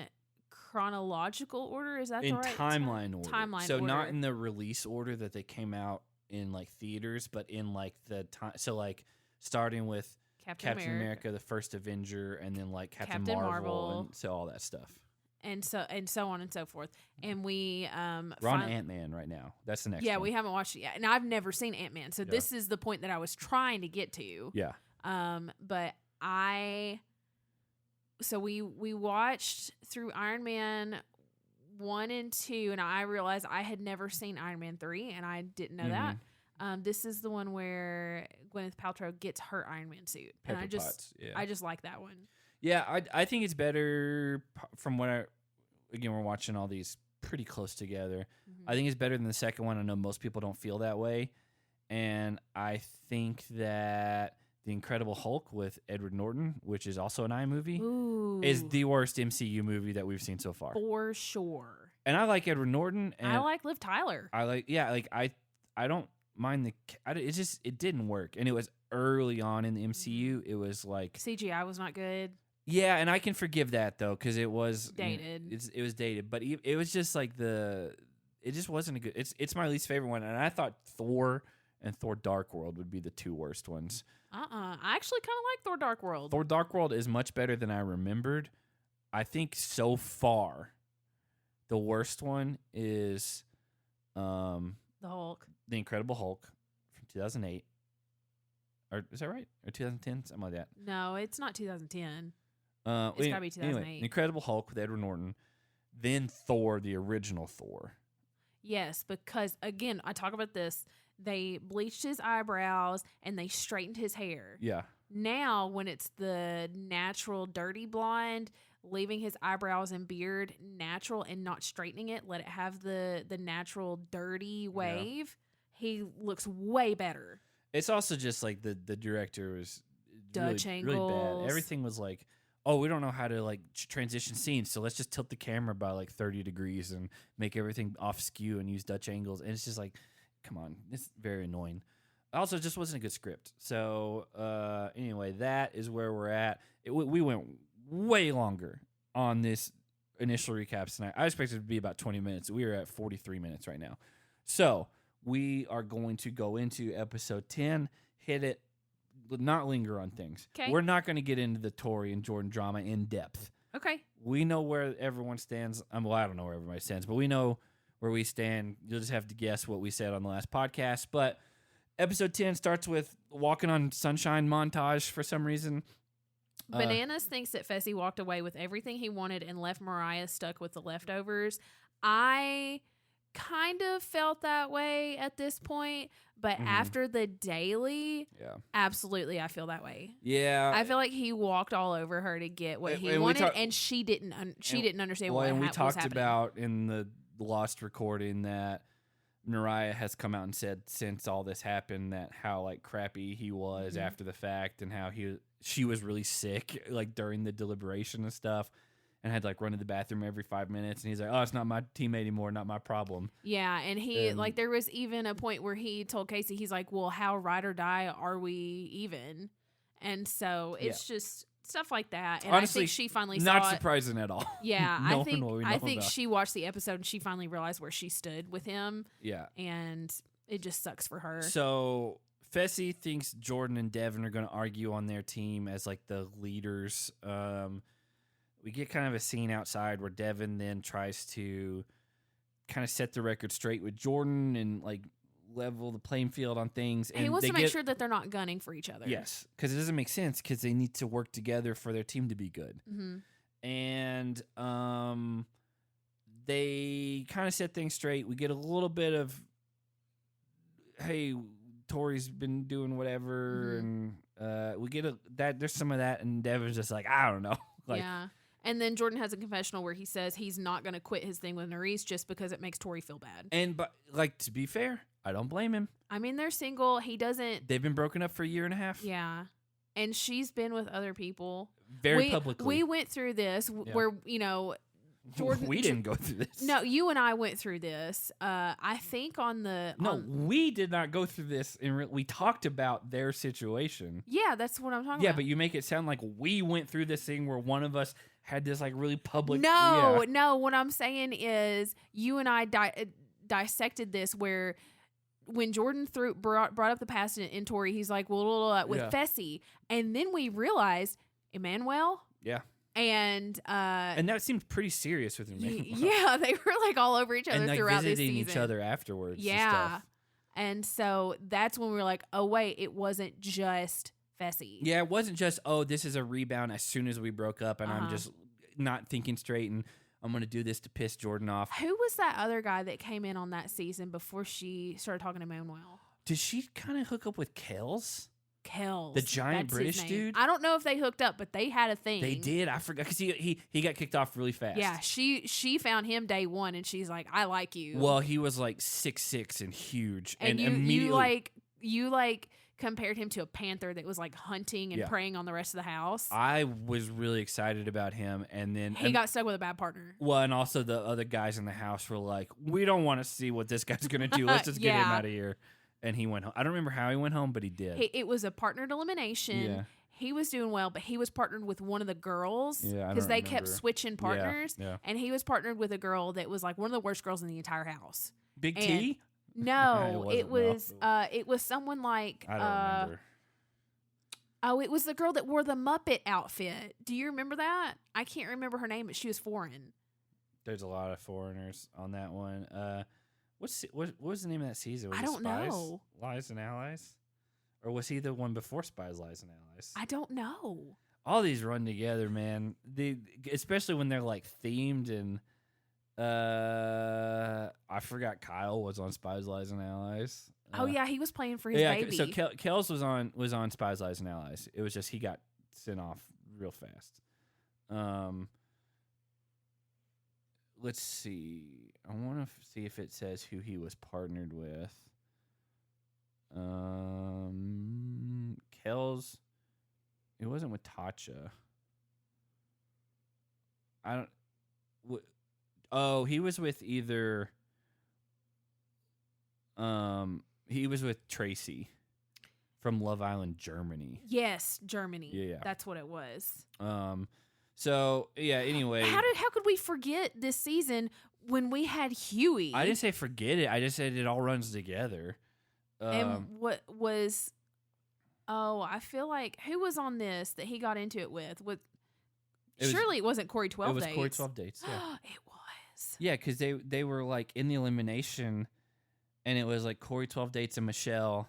chronological order. Is that the right timeline order? Timeline so order. Not in the release order that they came out in like theaters, but in like the time. So like starting with Captain America, the first Avenger, and then like Captain Marvel, and so all that stuff, and so on and so forth. And we we're on Ant-Man right now. That's the next. Yeah, one. we haven't watched it yet, and I've never seen Ant-Man, so this is the point that I was trying to get to. Yeah. But we watched through Iron Man 1 and 2, and I realized I had never seen Iron Man 3, and I didn't know that. This is the one where Gwyneth Paltrow gets her Iron Man suit, and I just like that one. Yeah, I think it's better from what we're watching all these pretty close together. I think it's better than the second one. I know most people don't feel that way, and I think that The Incredible Hulk with Edward Norton, which is also an movie, is the worst MCU movie that we've seen so far, for sure. And I like Edward Norton, and I like Liv Tyler. I don't mind it didn't work, and it was early on in the MCU. It was like CGI was not good. Yeah, and I can forgive that though because it was dated. It was dated, but it was just like it just wasn't a good. It's my least favorite one, and I thought Thor and Thor Dark World would be the two worst ones. I actually kind of like Thor Dark World. Thor Dark World is much better than I remembered. I think so far, the worst one is the Hulk. The Incredible Hulk from 2008. Or is that right? Or 2010? Something like that. No, it's not 2010. It's got to be 2008. Anyway, Incredible Hulk with Edward Norton. Then Thor, the original Thor. Yes, because, again, I talk about this. They bleached his eyebrows and they straightened his hair. Yeah. Now, when it's the natural dirty blonde, leaving his eyebrows and beard natural and not straightening it, let it have the natural dirty wave, he looks way better. It's also just like the director was Dutch really angles. bad. Everything was like, oh, we don't know how to like transition scenes, so let's just tilt the camera by like 30 degrees and make everything off skew and use Dutch angles. And it's just like, come on, it's very annoying. Also, it just wasn't a good script. So anyway, that is where we're at. We went way longer on this initial recaps tonight. I expected it to be about 20 minutes. We are at 43 minutes right now. So we are going to go into episode 10, hit it, not linger on things. Okay. We're not going to get into the Tori and Jordyn drama in depth. Okay. We know where everyone stands. Well, I don't know where everybody stands, but we know where we stand. You'll just have to guess what we said on the last podcast. But episode 10 starts with walking on sunshine montage for some reason. Bananas thinks that Fessy walked away with everything he wanted and left Mariah stuck with the leftovers. I kind of felt that way at this point, but after the daily, absolutely I feel that way. Yeah, I feel like he walked all over her to get what he wanted, and she didn't understand what was happening. We talked about in the Lost recording that Mariah has come out and said since all this happened that how like crappy he was after the fact, and how she was really sick like during the deliberation and stuff, and had to like run to the bathroom every 5 minutes, and he's like, oh, it's not my teammate anymore, not my problem. Yeah, and he like there was even a point where he told Casey, he's like, well, how ride or die are we even? And so it's just stuff like that. And honestly, I think she finally not saw surprising at all. Yeah, I think she watched the episode and she finally realized where she stood with him. Yeah, and it just sucks for her. So Fessy thinks Jordyn and Devin are going to argue on their team as like the leaders. We get kind of a scene outside where Devin then tries to kind of set the record straight with Jordyn and like level the playing field on things. And he wants to make sure that they're not gunning for each other. Yes, because it doesn't make sense because they need to work together for their team to be good. Mm-hmm. And they kind of set things straight. We get a little bit of, hey, Tori's been doing whatever, and we get there's some of that, and Devin's just like, I don't know. Like, yeah. And then Jordyn has a confessional where he says he's not going to quit his thing with Nerys just because it makes Tori feel bad. But like, to be fair, I don't blame him. I mean, they're single. He doesn't. They've been broken up for a year and a half. Yeah. And she's been with other people. Very publicly. We went through this where, Jordyn. We didn't go through this. No, you and I went through this. I think on the. We did not go through this. We talked about their situation. Yeah, that's what I'm talking about. Yeah, but you make it sound like we went through this thing where one of us had this like really public. No. What I'm saying is you and I dissected this where when Jordyn brought up the past in Tori, he's like, well, with Fessy. And then we realized Emmanuel. Yeah. And that seemed pretty serious with Emmanuel. Yeah, they were like all over each other and, like, throughout this visiting season. each other afterwards. Yeah. And so that's when we were like, oh, wait, it wasn't just Fessy. Yeah, it wasn't just, this is a rebound as soon as we broke up and I'm just not thinking straight and I'm going to do this to piss Jordyn off. Who was that other guy that came in on that season before she started talking to Manuel? Did she kind of hook up with Kells? Kells. The giant British dude? I don't know if they hooked up, but they had a thing. They did. I forgot because he got kicked off really fast. Yeah, she found him day one and she's like, I like you. Well, he was like 6'6" and huge. And immediately you compared him to a panther that was like hunting and preying on the rest of the house. I was really excited about him, and then he got stuck with a bad partner. Well, and also the other guys in the house were like, we don't want to see what this guy's going to do. Let's just get him out of here. And he went home. I don't remember how he went home, but he did. It was a partnered elimination. Yeah. He was doing well, but he was partnered with one of the girls because they kept switching partners. Yeah. And he was partnered with a girl that was like one of the worst girls in the entire house. Big T? No, it was someone like I don't remember. Oh, it was the girl that wore the Muppet outfit. Do you remember that? I can't remember her name, but she was foreign. There's a lot of foreigners on that one. What was the name of that season? Was I don't know. Lies and Allies? Or was he the one before Spies, Lies, and Allies? I don't know. All these run together, man. Especially when they're like themed and I forgot Kyle was on Spies, Lies, and Allies. Oh yeah, he was playing for his baby. So Kells was on Spies, Lies, and Allies. It was just he got sent off real fast. Let's see. I want to see if it says who he was partnered with. Kells. It wasn't with Tatcha. He was with either. He was with Tracy from Love Island, Germany. Yes, Germany. Yeah, that's what it was. So yeah. Anyway, how could we forget this season when we had Hughie? I didn't say forget it. I just said it all runs together. And what was? Oh, I feel like who was on this that he got into it with? Surely it wasn't Corey 12 Dates. It was Corey 12 Dates. Yeah. It was. Yeah, because they were like in the elimination, and it was like Corey 12 Dates and Michelle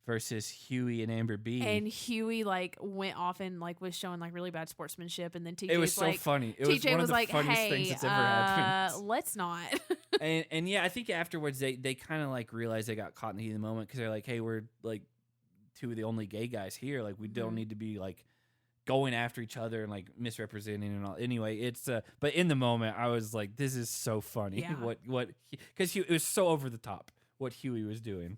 versus Hughie and Amber B. And Hughie like went off and like was showing like really bad sportsmanship, and then TJ it was so funny. It was TJ one was of the funniest things that's ever happened. Let's not. and yeah, I think afterwards they kind of like realized they got caught in the heat of the moment because they're like, hey, we're like two of the only gay guys here. Like we don't need to be like going after each other and like misrepresenting and all. Anyway, it's but in the moment I was like, this is so funny. Yeah. what because it was so over the top what Hughie was doing.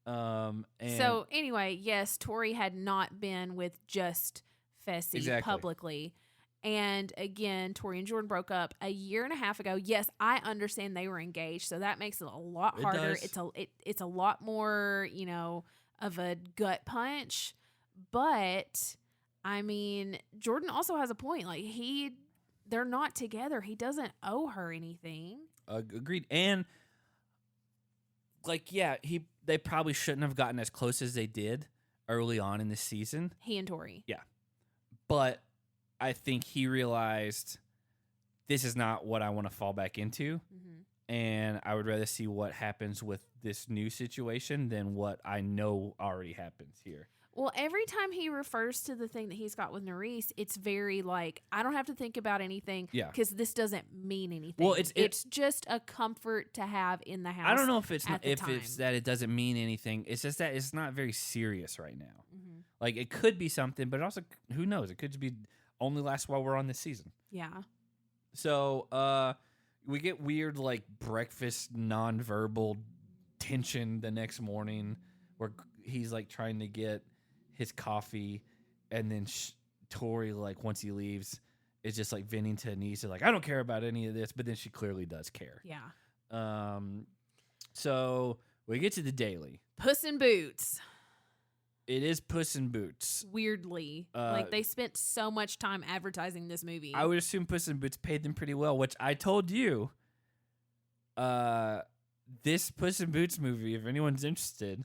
And so anyway, yes, Tori had not been with just Fessy publicly. And again, Tori and Jordyn broke up a year and a half ago. Yes, I understand they were engaged, so that makes it a lot harder. It's a lot more, of a gut punch. But I mean, Jordyn also has a point. Like they're not together. He doesn't owe her anything. Agreed. And like, yeah, they probably shouldn't have gotten as close as they did early on in the season. He and Tori. Yeah. But I think he realized this is not what I want to fall back into. Mm-hmm. And I would rather see what happens with this new situation than what I know already happens here. Well, every time he refers to the thing that he's got with Nerys, it's very like, I don't have to think about anything because this doesn't mean anything. Well, it's just a comfort to have in the house. I don't know if it's that it doesn't mean anything. It's just that it's not very serious right now. Mm-hmm. Like, it could be something, but also, who knows? It could just be only last while we're on this season. Yeah. So, we get weird, like, breakfast nonverbal tension the next morning where he's, like, trying to get his coffee, and then Tori, like, once he leaves, is just, like, venting to Anissa, like, I don't care about any of this, but then she clearly does care. Yeah. So we get to the daily. Puss in Boots. It is Puss in Boots. Weirdly. Like, they spent so much time advertising this movie. I would assume Puss in Boots paid them pretty well, which I told you. This Puss in Boots movie, if anyone's interested,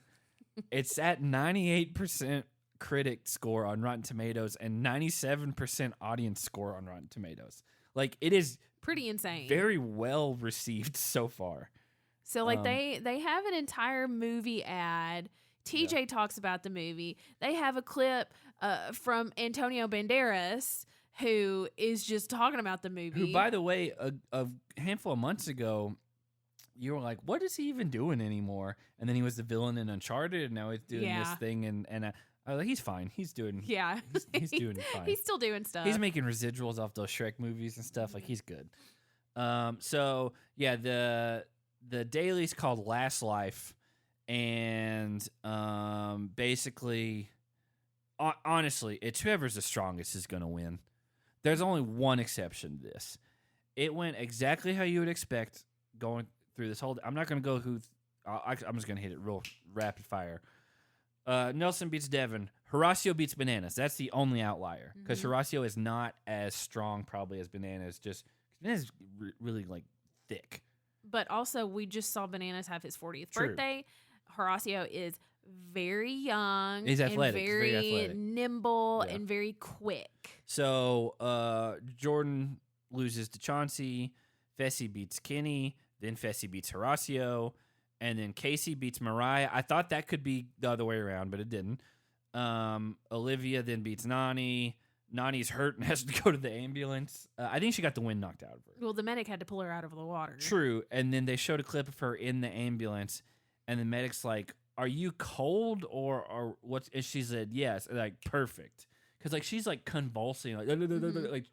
it's at 98% critic score on Rotten Tomatoes and 97% audience score on Rotten Tomatoes. Like, it is pretty insane. Very well received so far. So, like, they have an entire movie ad. TJ talks about the movie. They have a clip from Antonio Banderas, who is just talking about the movie. Who, by the way, a handful of months ago, you were like, what is he even doing anymore? And then he was the villain in Uncharted, and now he's doing this thing, and I was like, he's fine. He's doing he's doing fine. He's still doing stuff. He's making residuals off those Shrek movies and stuff. Like, he's good. So yeah, the daily's called Last Life, and basically, honestly, it's whoever's the strongest is going to win. There's only one exception to this. It went exactly how you would expect going through this whole. I'm not going to go who. I'm just going to hit it real rapid fire. Nelson beats Devin. Horacio beats Bananas. That's the only outlier because Horacio is not as strong probably as Bananas. Just Bananas really like thick. But also, we just saw Bananas have his 40th birthday. Horacio is very young. He's athletic. And very athletic. Nimble and very quick. So Jordyn loses to Chauncey. Fessy beats Kenny. Then Fessy beats Horacio. And then Casey beats Mariah. I thought that could be the other way around, but it didn't. Olivia then beats Nany. Nany's hurt and has to go to the ambulance. I think she got the wind knocked out of her. Well, the medic had to pull her out of the water. True. And then they showed a clip of her in the ambulance, and the medic's like, are you cold or what? And she said, yes. And like, perfect. Because like she's like convulsing, like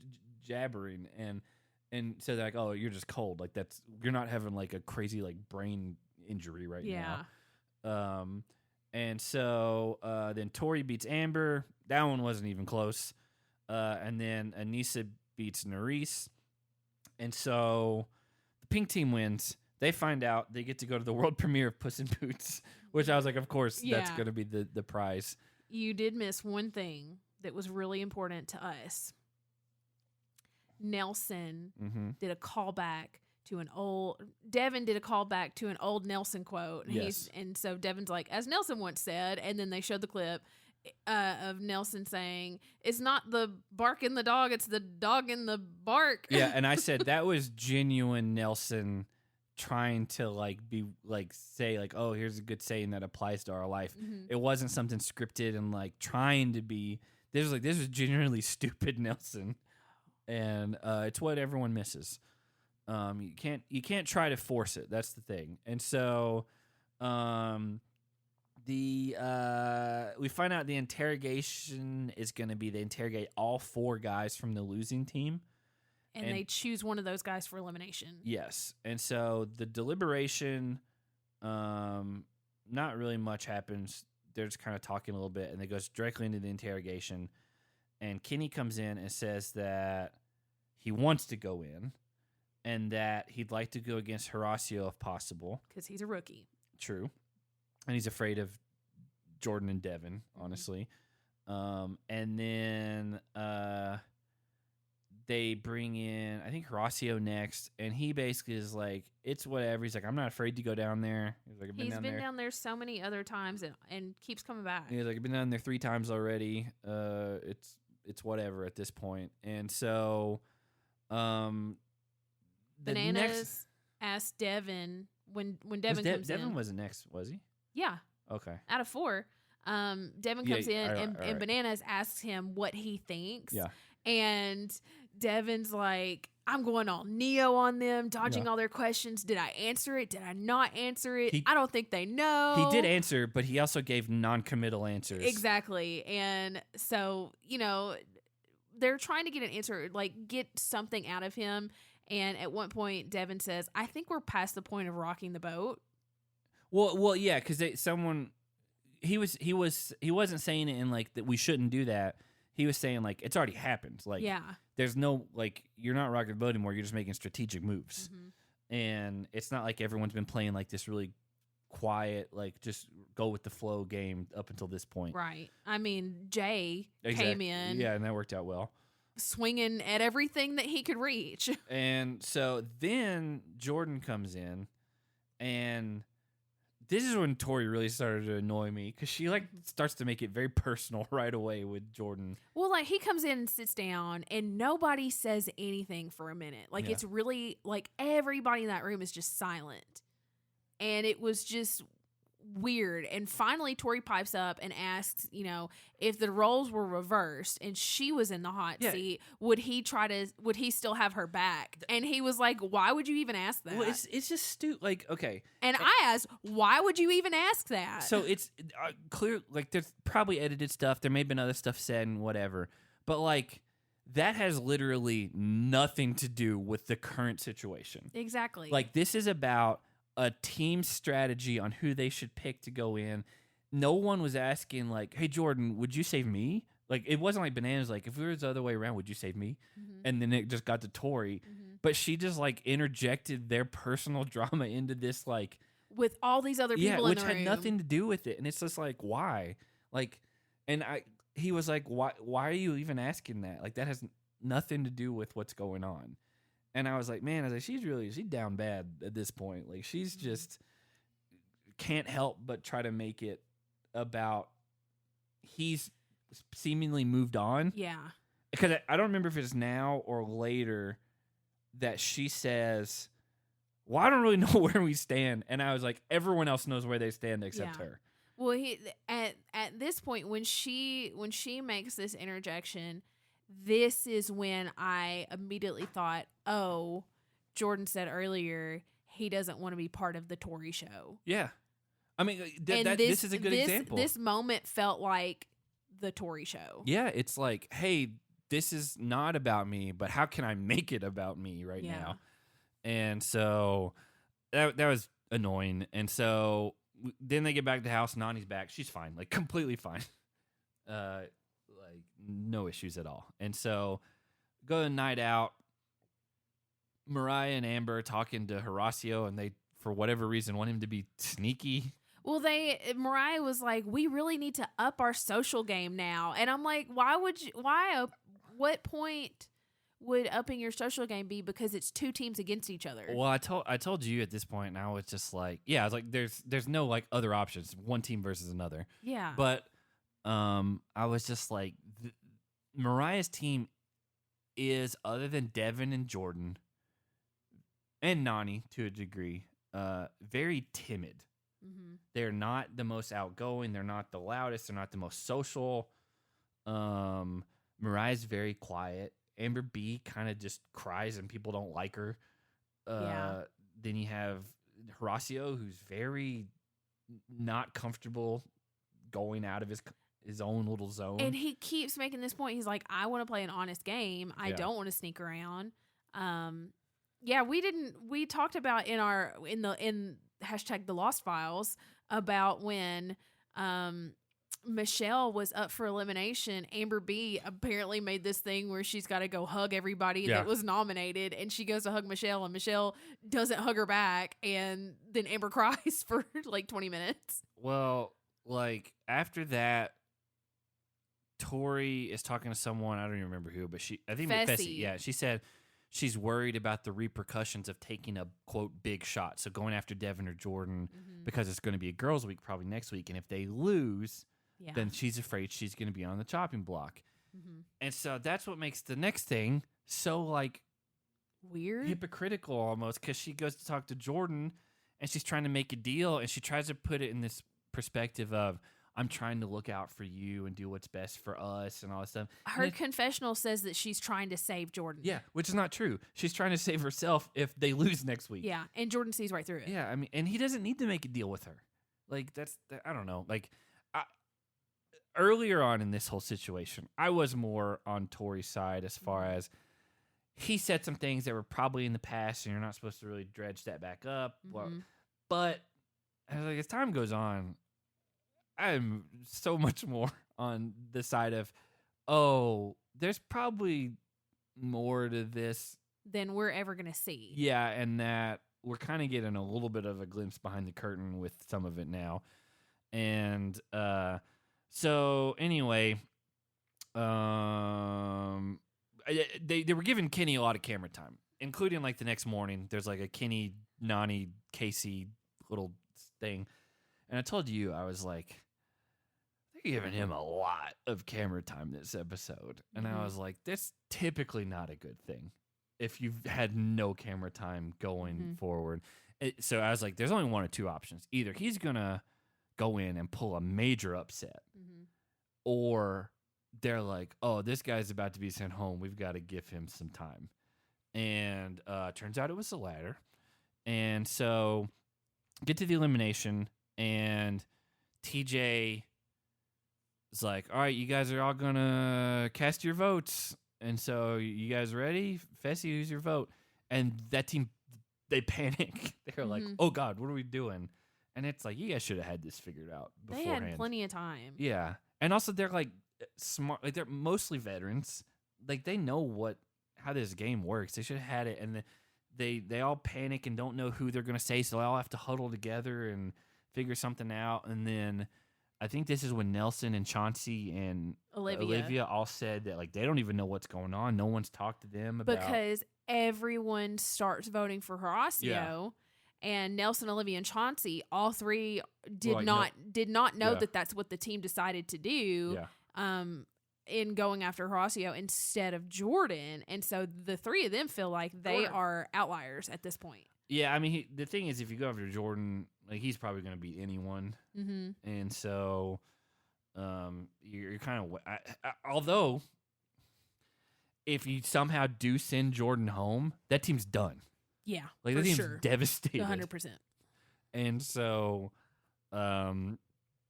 jabbering. And so they're like, oh, you're just cold. Like you're not having like a crazy like brain injury right now. And so then Tori beats Amber. That one wasn't even close. And then Anissa beats Nerys. And so the pink team wins. They find out they get to go to the world premiere of Puss in Boots, which I was like, of course, that's going to be the prize. You did miss one thing that was really important to us. Nelson did a callback to an old. Devin did a callback to an old Nelson quote. And and so Devin's like, as Nelson once said, and then they showed the clip of Nelson saying, it's not the bark in the dog, it's the dog in the bark. Yeah, and I said that was genuine Nelson trying to like be like say like, oh, here's a good saying that applies to our life. It wasn't something scripted and like trying to be. This was genuinely stupid Nelson, and it's what everyone misses. You can't try to force it. That's the thing. And so we find out the interrogation is going to be they interrogate all 4 guys from the losing team. And they choose one of those guys for elimination. Yes. And so the deliberation, not really much happens. They're just kind of talking a little bit, and it goes directly into the interrogation. And Kenny comes in and says that he wants to go in and that he'd like to go against Horacio if possible. Because he's a rookie. True. And he's afraid of Jordyn and Devin, honestly. And then they bring in, I think, Horacio next, and he basically is like, it's whatever. He's like, I'm not afraid to go down there. He's like, He's been down there so many other times and keeps coming back. He's like, I've been down there 3 times already. It's whatever at this point. And so, Bananas asked Devin when Devin comes in. Devin wasn't next, was he? Yeah. Okay. Out of 4, Devin comes in and right. Bananas asks him what he thinks. Yeah. And Devin's like, I'm going all Neo on them, dodging all their questions. Did I answer it? Did I not answer it? I don't think they know. He did answer, but he also gave non-committal answers. Exactly. And so, they're trying to get an answer, like get something out of him. And at one point, Devin says, I think we're past the point of rocking the boat. Well, yeah, because he wasn't saying it in like that we shouldn't do that. He was saying like it's already happened. Like there's no like you're not rocking the boat anymore. You're just making strategic moves, and it's not like everyone's been playing like this really quiet, like just go with the flow game up until this point. Right. I mean, Jeyyy came in, and that worked out well, swinging at everything that he could reach. And so then Jordyn comes in, and this is when Tori really started to annoy me because she like starts to make it very personal right away with Jordyn. Well, like he comes in and sits down and nobody says anything for a minute. Like it's really like everybody in that room is just silent. And it was just weird. And finally Tori pipes up and asks, if the roles were reversed and she was in the hot seat, would he still have her back? And he was like, why would you even ask that? Well, it's just stupid. Like, okay. And I asked, why would you even ask that? So it's clear, like there's probably edited stuff. There may have been other stuff said and whatever. But like that has literally nothing to do with the current situation. Exactly. Like this is about a team strategy on who they should pick to go in. No one was asking like, hey, Jordyn, would you save me? Like, it wasn't like Bananas like, if it was the other way around, would you save me? And then it just got to Tori. But she just like interjected their personal drama into this like. With all these other people in the room. Which had nothing to do with it. And it's just like, why? Like, and he was like, why are you even asking that? Like, that has nothing to do with what's going on. And I was like, man, she's down bad at this point. Like she's just can't help but try to make it about he's seemingly moved on. Yeah. Because I don't remember if it's now or later that she says, well, I don't really know where we stand. And I was like, everyone else knows where they stand except her. Well, at this point, when she makes this interjection, this is when I immediately thought, oh, Jordyn said earlier he doesn't want to be part of the Tori show. Yeah. I mean, this is a good example. This moment felt like the Tori show. Yeah, it's like, hey, this is not about me, but how can I make it about me now? And so that was annoying. And so then they get back to the house. Nani's back. She's fine, like completely fine. Like no issues at all. And so go to night out. Mariah and Amber talking to Horacio, and they, for whatever reason, want him to be sneaky. Well, Mariah was like, we really need to up our social game now. And I'm like, what point would upping your social game be? Because it's 2 teams against each other. Well, I told you at this point, and I was just like, I was like, there's no like other options. One team versus another. Yeah. But I was just like, Mariah's team is, other than Devin and Jordyn and Nani to a degree, very timid. They're not the most outgoing. They're not the loudest. They're not the most social. Mariah's very quiet. Amber B kind of just cries and people don't like her. Then you have Horacio, who's very not comfortable going out of his own little zone. And he keeps making this point. He's like, I want to play an honest game. I don't want to sneak around. We talked about in hashtag the Lost Files about when Michelle was up for elimination. Amber B apparently made this thing where she's got to go hug everybody that was nominated, and she goes to hug Michelle, and Michelle doesn't hug her back, and then Amber cries for like 20 minutes. Well, like after that, Tori is talking to someone, I don't even remember who, but I think Fessy. Fessy. Yeah, she said she's worried about the repercussions of taking a quote big shot. So going after Devin or Jordyn because it's going to be a girls' week probably next week, and if they lose, then she's afraid she's going to be on the chopping block. And so that's what makes the next thing so like weird, hypocritical almost, because she goes to talk to Jordyn and she's trying to make a deal, and she tries to put it in this perspective of, I'm trying to look out for you and do what's best for us and all that stuff. Her confessional says that she's trying to save Jordyn. Yeah, which is not true. She's trying to save herself if they lose next week. Yeah, and Jordyn sees right through it. Yeah, I mean, and he doesn't need to make a deal with her. Like, I don't know. Like, earlier on in this whole situation, I was more on Tori's side as far as he said some things that were probably in the past and you're not supposed to really dredge that back up. But as time goes on, I'm so much more on the side of, there's probably more to this than we're ever going to see. Yeah, and that we're kind of getting a little bit of a glimpse behind the curtain with some of it now. And so anyway, they were giving Kenny a lot of camera time, including like the next morning. There's like a Kenny, Nani, Casey little thing. And I told you, I was like, they're giving him a lot of camera time this episode. And I was like, that's typically not a good thing if you've had no camera time going forward. So I was like, there's only one or two options. Either he's going to go in and pull a major upset, or they're like, oh, this guy's about to be sent home. We've got to give him some time. And turns out it was the latter. And so get to the elimination, and TJ is like, all right, you guys are all going to cast your votes. And so you guys ready? Fessy, who's your vote? And that team, they panic. They're like, oh, God, what are we doing? And it's like, you guys should have had this figured out beforehand. They had plenty of time. Yeah. And also, they're like smart. Like, they're mostly veterans. Like, they know how this game works. They should have had it. And they all panic and don't know who they're going to say. So they all have to huddle together and figure something out. And then I think this is when Nelson and Chauncey and Olivia all said that, like, they don't even know what's going on. No one's talked to them about. Because everyone starts voting for Horacio. Yeah. And Nelson, Olivia, and Chauncey, all three did not know that that's what the team decided to do in going after Horacio instead of Jordyn. And so the three of them feel like they are outliers at this point. Yeah, I mean, the thing is, if you go after Jordyn, like, he's probably going to beat anyone. And so you're kind of... although, if you somehow do send Jordyn home, that team's done. Yeah, like, that team's devastated. 100%. And so, you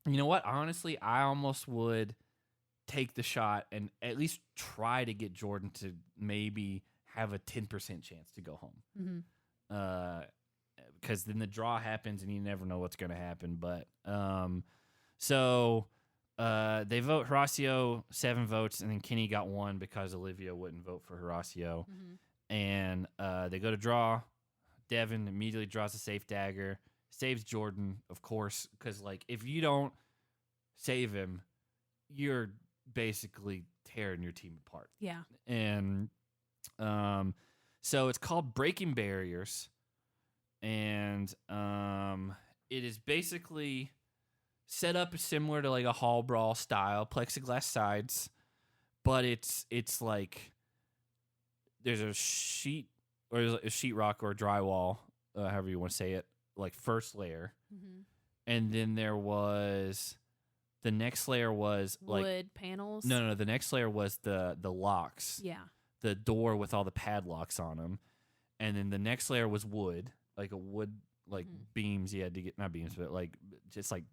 know what? Honestly, I almost would take the shot and at least try to get Jordyn to maybe have a 10% chance to go home. Because then the draw happens and you never know what's going to happen. But so they vote Horacio 7 votes, and then Kenny got 1 because Olivia wouldn't vote for Horacio. And they go to draw. Devin immediately draws a safe dagger, saves Jordyn, of course, because, like, if you don't save him, you're basically tearing your team apart. Yeah. And so it's called Breaking Barriers, and it is basically set up similar to like a hall brawl style, plexiglass sides, but it's like there's a sheet or a sheetrock or a drywall, however you want to say it, like first layer, and then there was the next layer was wood like panels. No, the next layer was the locks. Yeah. The door with all the padlocks on them, and then the next layer was wood, like a wood beams. You had to get, not beams, but like just like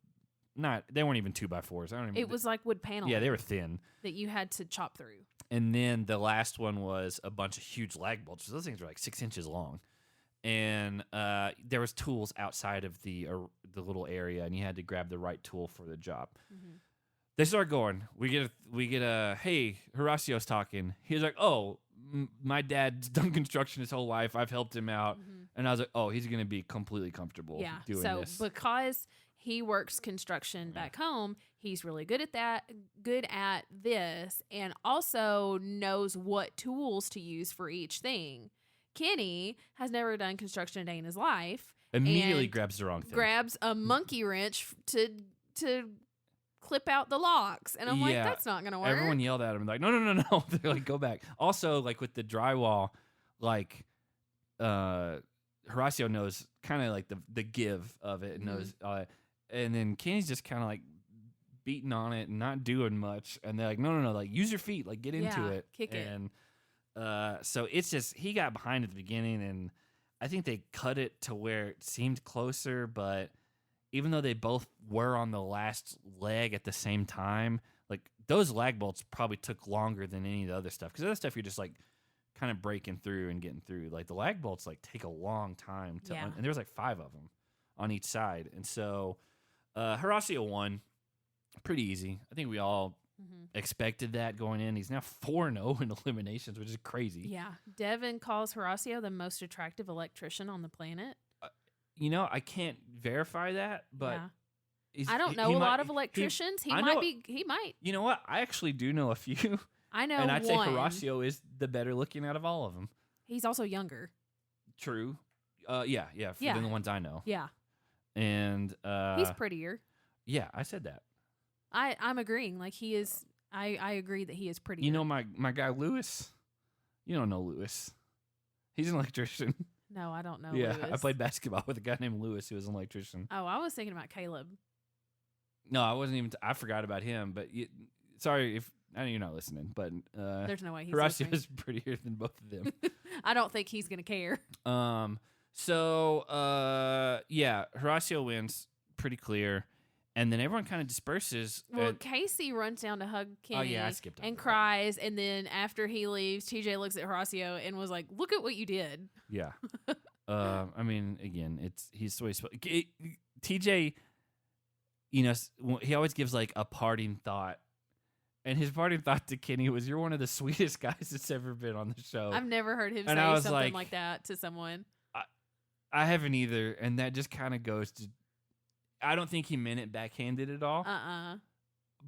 not. They weren't even 2x4s. I don't even. It was like wood panels. Yeah, they were thin that you had to chop through. And then the last one was a bunch of huge lag bolts. Those things were like 6 inches long, and there was tools outside of the little area, and you had to grab the right tool for the job. They start going. We get a hey, Horacio's talking. He's like, oh, my dad's done construction his whole life. I've helped him out. And I was like, oh, he's going to be completely comfortable doing this. So because he works construction back home, he's really good at this, and also knows what tools to use for each thing. Kenny has never done construction a day in his life. Immediately grabs the wrong thing. Grabs a monkey wrench to clip out the locks. And I'm like, that's not going to work. Everyone yelled at him like, no. They're like, go back. Also, like with the drywall, like Horacio knows kind of like the give of it and knows and then Kenny's just kind of like beating on it and not doing much. And they're like, no, like use your feet, like get into it. Kick it. And so it's just, he got behind at the beginning, and I think they cut it to where it seemed closer, but even though they both were on the last leg at the same time, like those lag bolts probably took longer than any of the other stuff. Because other stuff you're just like kind of breaking through and getting through. Like the lag bolts like take a long time to and there's like 5 of them on each side. And so Horacio won pretty easy. I think we all expected that going in. He's now 4-0 in eliminations, which is crazy. Yeah. Devin calls Horacio the most attractive electrician on the planet. I can't verify that, but I don't know a lot of electricians. He might. You know what? I actually do know a few. I know and I'd one. say Horacio is the better looking out of all of them. He's also younger. True. Than the ones I know. Yeah. And he's prettier. Yeah, I said that. I'm agreeing. Like he is. I agree that he is prettier. You know my guy Lewis. You don't know Lewis. He's an electrician. No, I don't know. Yeah, Lewis. I played basketball with a guy named Lewis who was an electrician. Oh, I was thinking about Caleb. No, I wasn't even. I forgot about him. But sorry if I know you're not listening. But there's no way he's Horacio is prettier than both of them. I don't think he's gonna care. So Horacio wins pretty clear. And then everyone kind of disperses. Well, Casey runs down to hug Kenny I skipped over and that. cries. And then after he leaves, TJ looks at Horacio and was like, look at what you did. Yeah. I mean, again, he's the way TJ, he always gives like a parting thought. And his parting thought to Kenny was, you're one of the sweetest guys that's ever been on the show. I've never heard him say something like that to someone. I haven't either. And that just kind of goes to, I don't think he meant it backhanded at all.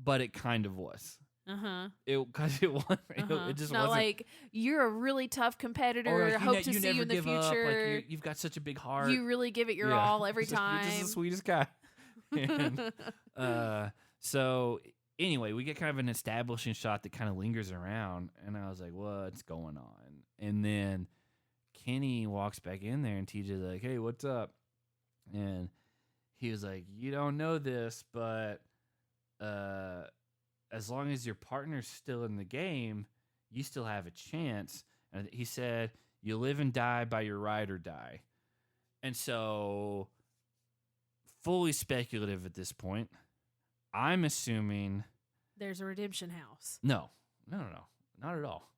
But it kind of was. Because it was. It just wasn't. Like, you're a really tough competitor. Like, hope to see you in the future. Like you've got such a big heart. You really give it your all every time. You're just the sweetest guy. And, so anyway, we get kind of an establishing shot that kind of lingers around. And I was like, what's going on? And then Kenny walks back in there and TJ's like, hey, what's up? And he was like, you don't know this, but as long as your partner's still in the game, you still have a chance. And he said, you live and die by your ride or die. And so, fully speculative at this point, I'm assuming there's a redemption house. No, not at all.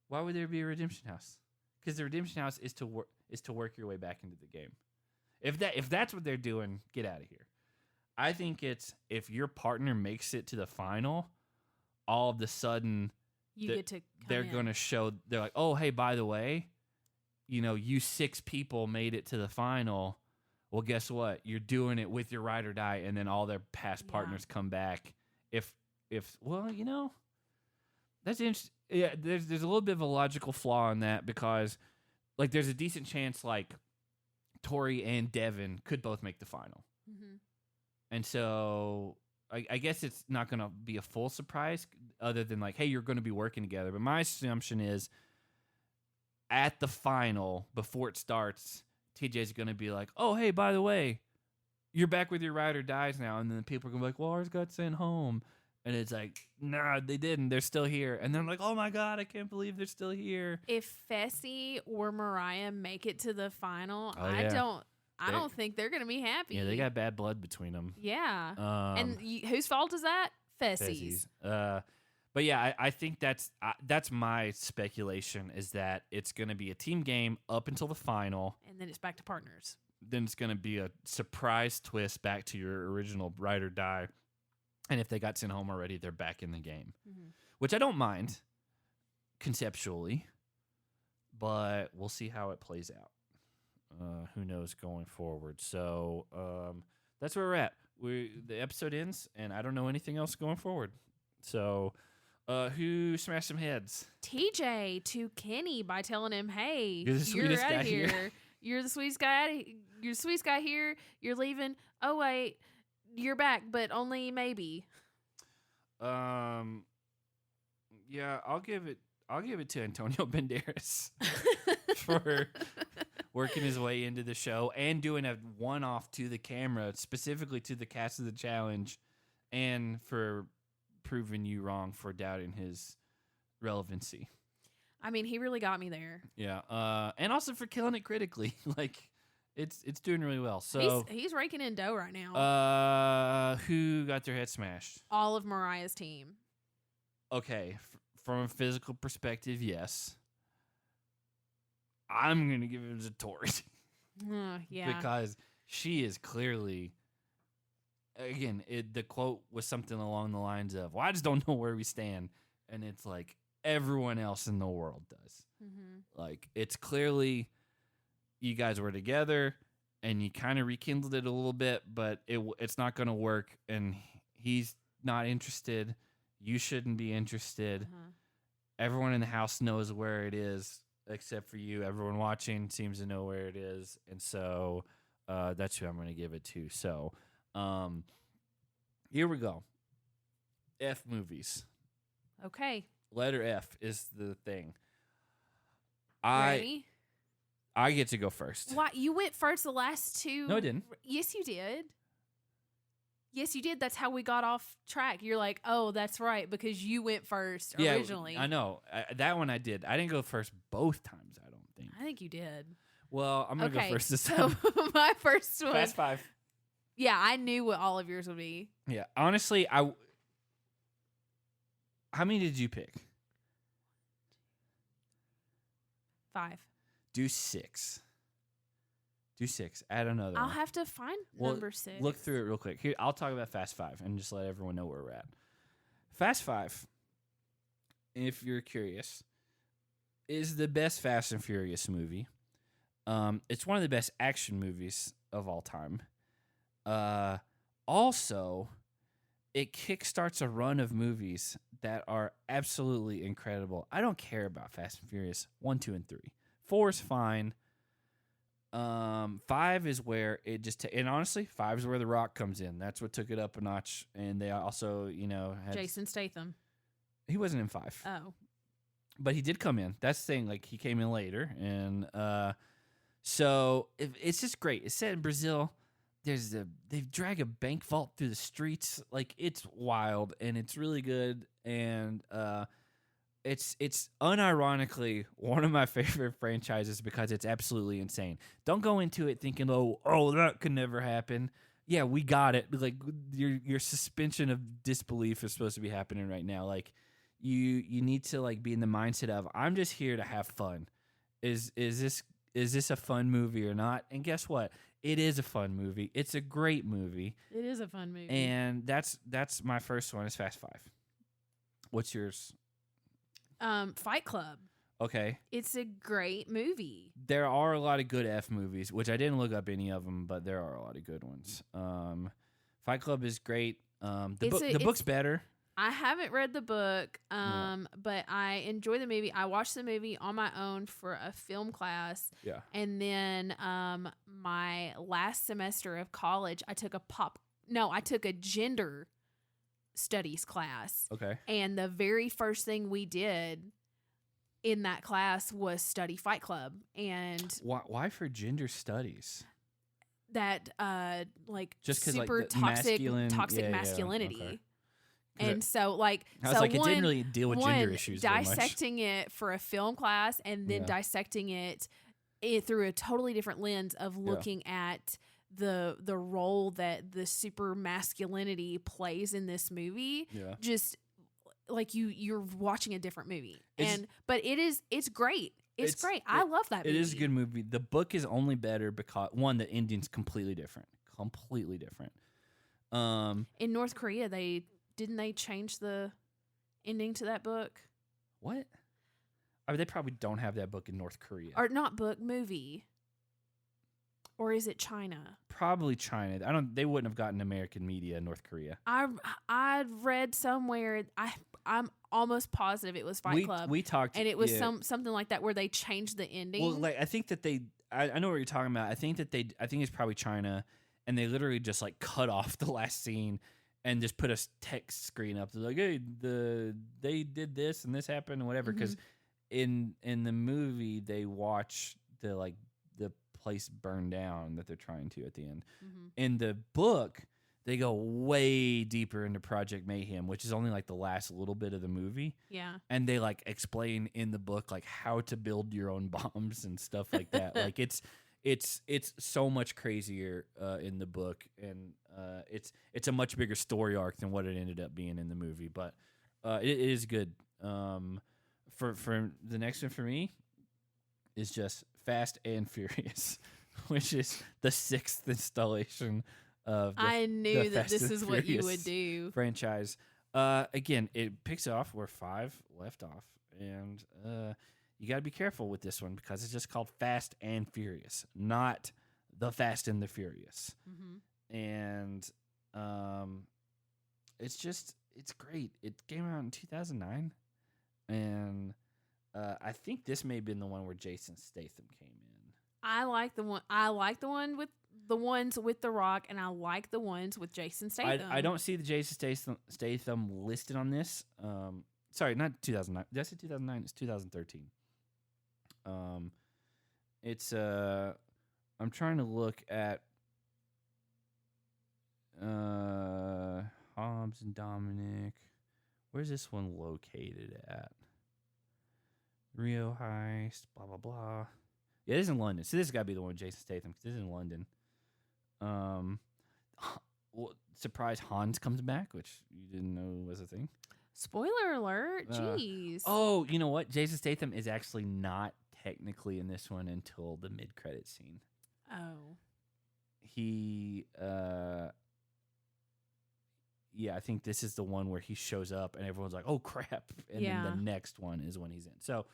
Why would there be a redemption house? Because the redemption house is to work your way back into the game. If that's what they're doing, get out of here. I think it's if your partner makes it to the final, all of a sudden they're going to show. They're like, oh, hey, by the way, you 6 people made it to the final. Well, guess what? You're doing it with your ride or die, and then all their past partners come back. If that's interesting. Yeah, there's a little bit of a logical flaw in that because, like, there's a decent chance like Tori and Devin could both make the final. And so I guess it's not going to be a full surprise other than like, hey, you're going to be working together. But my assumption is at the final, before it starts, TJ's going to be like, oh, hey, by the way, you're back with your ride or dies now. And then people are going to be like, well, ours got sent home. And it's like, nah, they didn't. They're still here. And they're like, oh, my God, I can't believe they're still here. If Fessy or Mariah make it to the final, I don't think they're going to be happy. Yeah, they got bad blood between them. Yeah. And whose fault is that? Fessy's. But yeah, I think that's my speculation is that it's going to be a team game up until the final. And then it's back to partners. Then it's going to be a surprise twist back to your original ride or die. And if they got sent home already, they're back in the game, which I don't mind conceptually, but we'll see how it plays out. who knows going forward. So that's where we're at. The episode ends, and I don't know anything else going forward. So who smashed some heads? TJ to Kenny by telling him, "Hey, You're the sweetest out guy of here. You're the sweetest guy. You're the sweetest guy here. You're leaving. Oh wait, you're back, but only maybe." Yeah, I'll give it to Antonio Banderas for working his way into the show and doing a one-off to the camera, specifically to the cast of the challenge, and for proving you wrong for doubting his relevancy. I mean, he really got me there. Yeah, and also for killing it critically. Like, it's doing really well. So he's raking in dough right now. Who got their head smashed? All of Mariah's team. Okay, from a physical perspective, yes. I'm gonna give it to Tori. Yeah, because she is clearly. Again, the quote was something along the lines of, "Well, I just don't know where we stand," and it's like everyone else in the world does. Mm-hmm. Like, it's clearly you guys were together and you kind of rekindled it a little bit, but it's not going to work, and he's not interested. You shouldn't be interested. Uh-huh. Everyone in the house knows where it is except for you. Everyone watching seems to know where it is, and so that's who I'm going to give it to. So here we go. F movies. Okay. Letter F is the thing. Ready? I get to go first. Why you went first the last two? No, I didn't. Yes, you did. Yes, you did. That's how we got off track. You're like, oh, that's right, because you went first originally. I know. That one I did. I didn't go first both times, I don't think. I think you did. Well, I'm going to go first this so time. my first one. Fast Five. Yeah, I knew what all of yours would be. Yeah. Honestly, how many did you pick? 5. Do 6. Add another I'll one. have to find number 6. Look through it real quick. Here, I'll talk about Fast Five and just let everyone know where we're at. Fast Five, if you're curious, is the best Fast and Furious movie. It's one of the best action movies of all time. Also, it kickstarts a run of movies that are absolutely incredible. I don't care about Fast and Furious 1, 2, and 3. 4 is fine. 5 is where it just and honestly, 5 is where The Rock comes in. That's what took it up a notch. And they also, had Jason Statham. He wasn't in 5. Oh, but he did come in. That's the thing. Like, he came in later, and so it's just great. It's set in Brazil. They drag a bank vault through the streets. Like, it's wild, and it's really good. And it's unironically one of my favorite franchises because it's absolutely insane. Don't go into it thinking, oh, that could never happen. Yeah, we got it. Like, your suspension of disbelief is supposed to be happening right now. Like, you need to, like, be in the mindset of, I'm just here to have fun. Is this a fun movie or not? And guess what? It is a fun movie. It's a great movie. it is a fun movie. And that's my first one is Fast Five. What's yours? Fight Club. Okay. It's a great movie. There are a lot of good F movies, which I didn't look up any of them, but there are a lot of good ones. Fight Club is great. The book's better. I haven't read the book, but I enjoy the movie. I watched the movie on my own for a film class. Yeah. And then my last semester of college, I took a gender studies class. Okay. And the very first thing we did in that class was study Fight Club. And why for gender studies? That just super like toxic masculinity. Okay. And so it didn't really deal with gender issues very much. Dissecting it for a film class and then dissecting it through a totally different lens of looking at the role that the super masculinity plays in this movie. Yeah. Just like you're watching a different movie. But it's great. It's great. I love that movie. It is a good movie. The book is only better because one, the ending's completely different. In North Korea, didn't they change the ending to that book? What? I mean, they probably don't have that book in North Korea. Or not book, movie. Or is it China? Probably China. They wouldn't have gotten American media in North Korea. I'd read somewhere. I'm almost positive it was Fight Club. We talked, and it was something like that where they changed the ending. Well, like I think that I know what you're talking about. I think it's probably China, and they literally just like cut off the last scene and just put a text screen up. They're like, hey, they did this and this happened and whatever. Because in the movie they watch the place burn down that they're trying to at the end. In the book, they go way deeper into Project Mayhem, which is only like the last little bit of the movie. Yeah. And they like explain in the book like how to build your own bombs and stuff like that. Like it's so much crazier in the book, and it's a much bigger story arc than what it ended up being in the movie. But it is good. For the next one for me is just Fast and Furious, which is the 6th installation of I knew that this is what you would do. Franchise. Again, it picks off where 5 left off, and you got to be careful with this one because it's just called Fast and Furious, not The Fast and the Furious. And it's great. It came out in 2009, and I think this may have been the one where Jason Statham came in. I like the one with the ones with The Rock, and I like the ones with Jason Statham. I don't see the Jason Statham listed on this. Sorry, not 2009. Did I say 2009? It's 2013. It's I'm trying to look at Hobbs and Dominic. Where's this one located at? Rio Heist, blah, blah, blah. Yeah, it is in London. So this has got to be the one with Jason Statham because this is in London. Well, surprise, Hans comes back, which you didn't know was a thing. Spoiler alert. Jeez. Oh, you know what? Jason Statham is actually not technically in this one until the mid-credit scene. Oh. He, yeah, I think this is the one where he shows up and everyone's like, oh, crap. And then the next one is when he's in. So,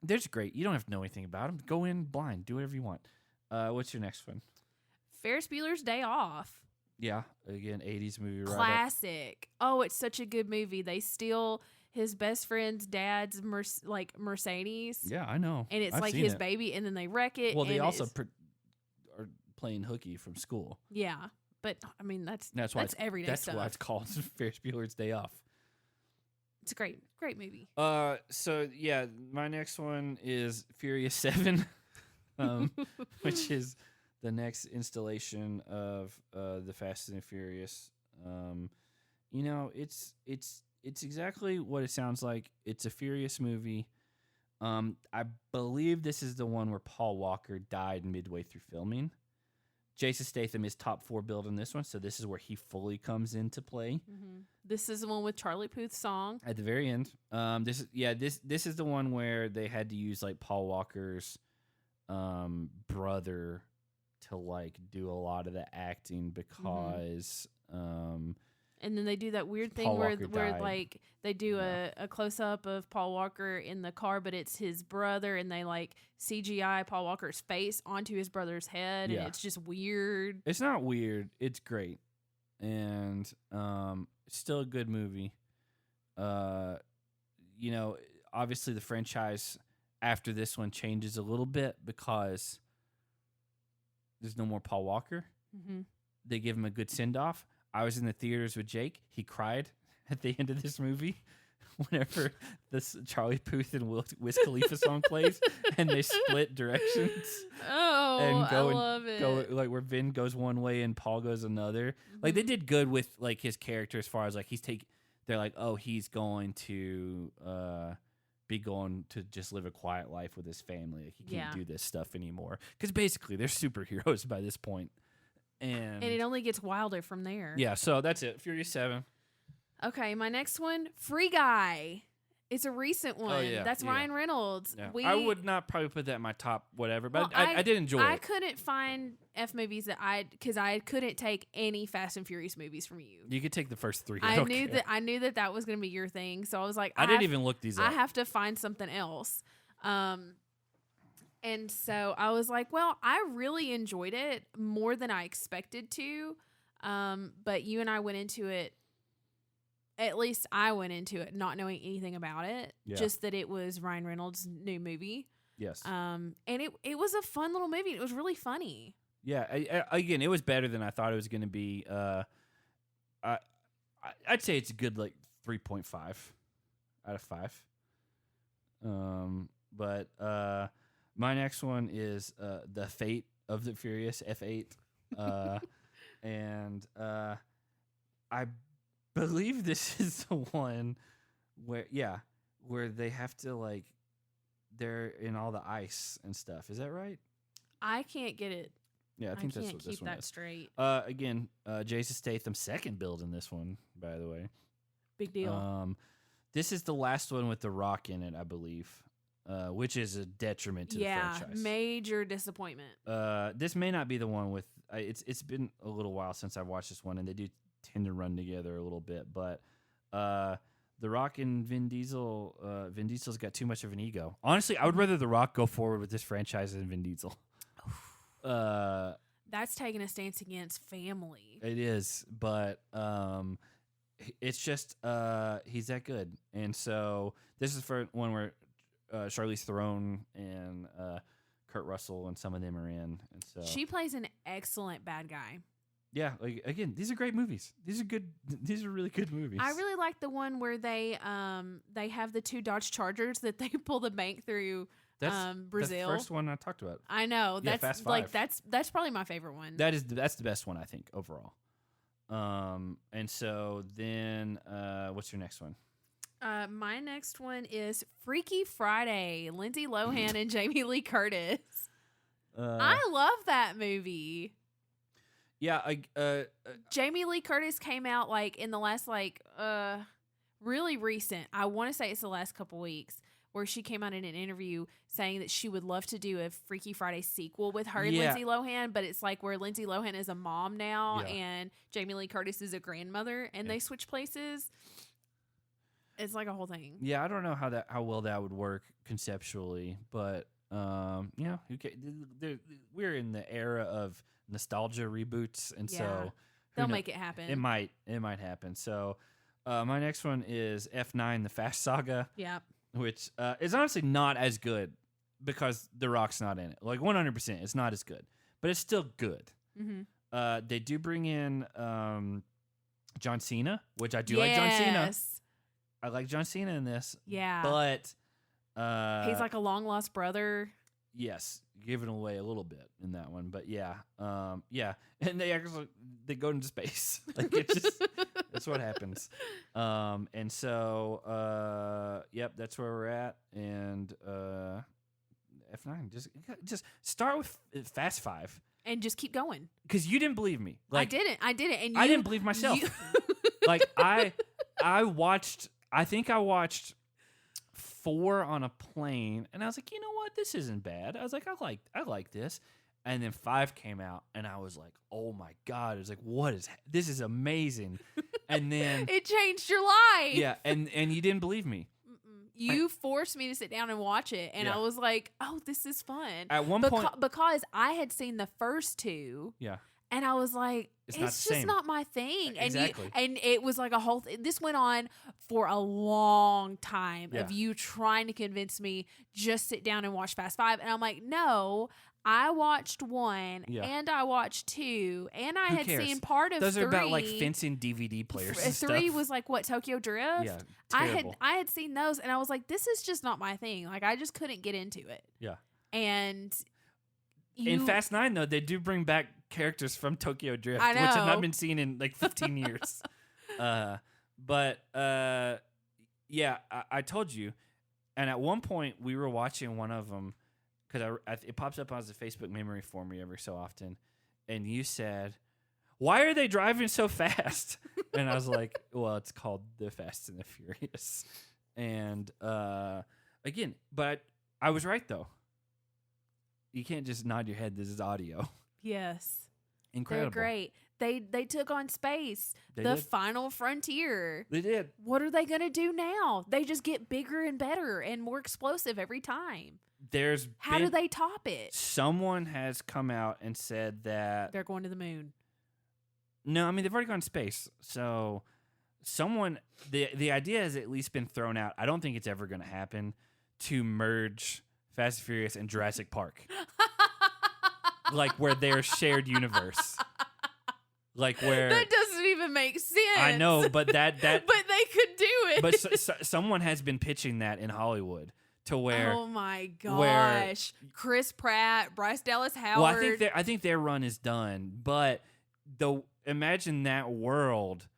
they're just great. You don't have to know anything about them. Go in blind. Do whatever you want. What's your next one? Ferris Bueller's Day Off. Yeah. Again, 80s movie. Classic. Oh, it's such a good movie. They steal his best friend's dad's Mercedes. Yeah, I know. And it's like his baby, and then they wreck it. Well, they also are playing hooky from school. Yeah. But, I mean, that's everyday stuff. That's why it's called Ferris Bueller's Day Off. It's a great movie. So, yeah, my next one is Furious 7, which is the next installation of the Fast and the Furious. You know, it's exactly what it sounds like. It's a Furious movie. I believe this is the one where Paul Walker died midway through filming. Jason Statham is top 4 billed in this one, so this is where he fully comes into play. This is the one with Charlie Puth's song at the very end. This is the one where they had to use like Paul Walker's brother to like do a lot of the acting because and then they do that weird thing where like they do a close up of Paul Walker in the car, but it's his brother, and they like CGI Paul Walker's face onto his brother's head, and it's just weird. It's not weird. It's great, and it's still a good movie. You know, obviously the franchise after this one changes a little bit because there's no more Paul Walker. They give him a good send off. I was in the theaters with Jake. He cried at the end of this movie whenever this Charlie Puth and Wiz Khalifa song plays, and they split directions. Oh, I love it. Go, like where Vin goes one way and Paul goes another. Like they did good with like his character as far as like they're like, oh, he's going to be going to just live a quiet life with his family. Like he can't do this stuff anymore because basically they're superheroes by this point. And it only gets wilder from there. Yeah, so that's it. Furious 7. Okay, my next one, Free Guy. It's a recent one. Oh, yeah, that's Ryan Reynolds. Yeah. I would not probably put that in my top whatever, but I did enjoy it. I couldn't find F movies that because I couldn't take any Fast and Furious movies from you. You could take the first 3. I knew that was going to be your thing, so I was like, I didn't even look these up. I have to find something else. And so I was like, well, I really enjoyed it more than I expected to. But you and I went into it, at least I went into it not knowing anything about it. Yeah. Just that it was Ryan Reynolds' new movie. Yes. And it was a fun little movie. It was really funny. Yeah. Again, it was better than I thought it was going to be. I'd say it's a good 3.5 out of 5. But my next one is The Fate of the Furious F8. And I believe this is the one where they have to they're in all the ice and stuff. Is that right? I can't get it. Yeah, I think that's what this one is. Keep that straight. Again, Jason Statham's second build in this one, by the way. Big deal. This is the last one with The Rock in it, I believe, which is a detriment to the franchise. Yeah, major disappointment. This may not be the one with. It's been a little while since I've watched this one, and they do tend to run together a little bit. But The Rock and Vin Diesel. Vin Diesel's got too much of an ego. Honestly, I would rather The Rock go forward with this franchise than Vin Diesel. That's taking a stance against family. It is, but it's just he's that good, and so this is for one where Charlize Theron and Kurt Russell and some of them are in, and so she plays an excellent bad guy. Yeah, again, these are great movies. These are good. These are really good movies. I really like the one where they have the 2 Dodge Chargers that they pull the bank through. That's Brazil. The first one I talked about. I know. Yeah, that's Fast Five. That's probably my favorite one. That's the best one I think overall. And so then what's your next one? My next one is Freaky Friday. Lindsay Lohan and Jamie Lee Curtis. I love that movie. Yeah, Jamie Lee Curtis came out in the last really recent. I want to say it's the last couple weeks, where she came out in an interview saying that she would love to do a Freaky Friday sequel with her and Lindsay Lohan, but it's where Lindsay Lohan is a mom now and Jamie Lee Curtis is a grandmother, and they switch places. It's a whole thing. Yeah, I don't know how well that would work conceptually, but we're in the era of nostalgia reboots, and so they'll make it happen. It might happen. So my next one is F9, The Fast Saga. Yeah. Which is honestly not as good because The Rock's not in it. 100%, it's not as good, but it's still good. Mm-hmm. They do bring in John Cena, which I do like John Cena. I like John Cena in this. Yeah. But he's like a long lost brother. Yes, giving away a little bit in that one, but yeah, and they go into space. That's what happens. And so that's where we're at. And F9, just start with Fast Five and just keep going. Because you didn't believe me. I didn't, and I didn't believe myself. I watched. I think I watched 4 on a plane, and I was like, you know what, this isn't bad. I was like, I like this, and then 5 came out, and I was like, oh my god, it was like, this is amazing, and then it changed your life. Yeah, and you didn't believe me. You forced me to sit down and watch it, and I was like, oh, this is fun. At one point, because I had seen the first 2. Yeah. And I was like, it's just not my thing. Exactly. And it was like a whole this went on for a long time of you trying to convince me just sit down and watch Fast Five. And I'm like, no, I watched 1 and I watched 2 and I had seen part of 3. Those are about fencing DVD players. 3 was Tokyo Drift. Yeah, terrible. I had seen those and I was like, this is just not my thing. I just couldn't get into it. Yeah. And in Fast 9, though, they do bring back characters from Tokyo Drift, which have not been seen in 15 years. I told you. And at one point, we were watching one of them because it pops up as a Facebook memory for me every so often. And you said, why are they driving so fast? And I was like, well, it's called The Fast and the Furious. And again, but I was right, though. You can't just nod your head. This is audio. Yes. Incredible. They're great. They took on space. They the did. final frontier. They did. What are they going to do now? They just get bigger and better and more explosive every time. How do they top it? Someone has come out and said that They're going to the moon. No, I mean they've already gone to space. So the idea has at least been thrown out. I don't think it's ever going to happen to merge Fast and Furious and Jurassic Park. Like where they're shared universe. Like where that doesn't even make sense. I know, but that but they could do it. But someone has been pitching that in Hollywood to where. Oh my gosh, Chris Pratt, Bryce Dallas Howard. Well, I think their run is done, but imagine that world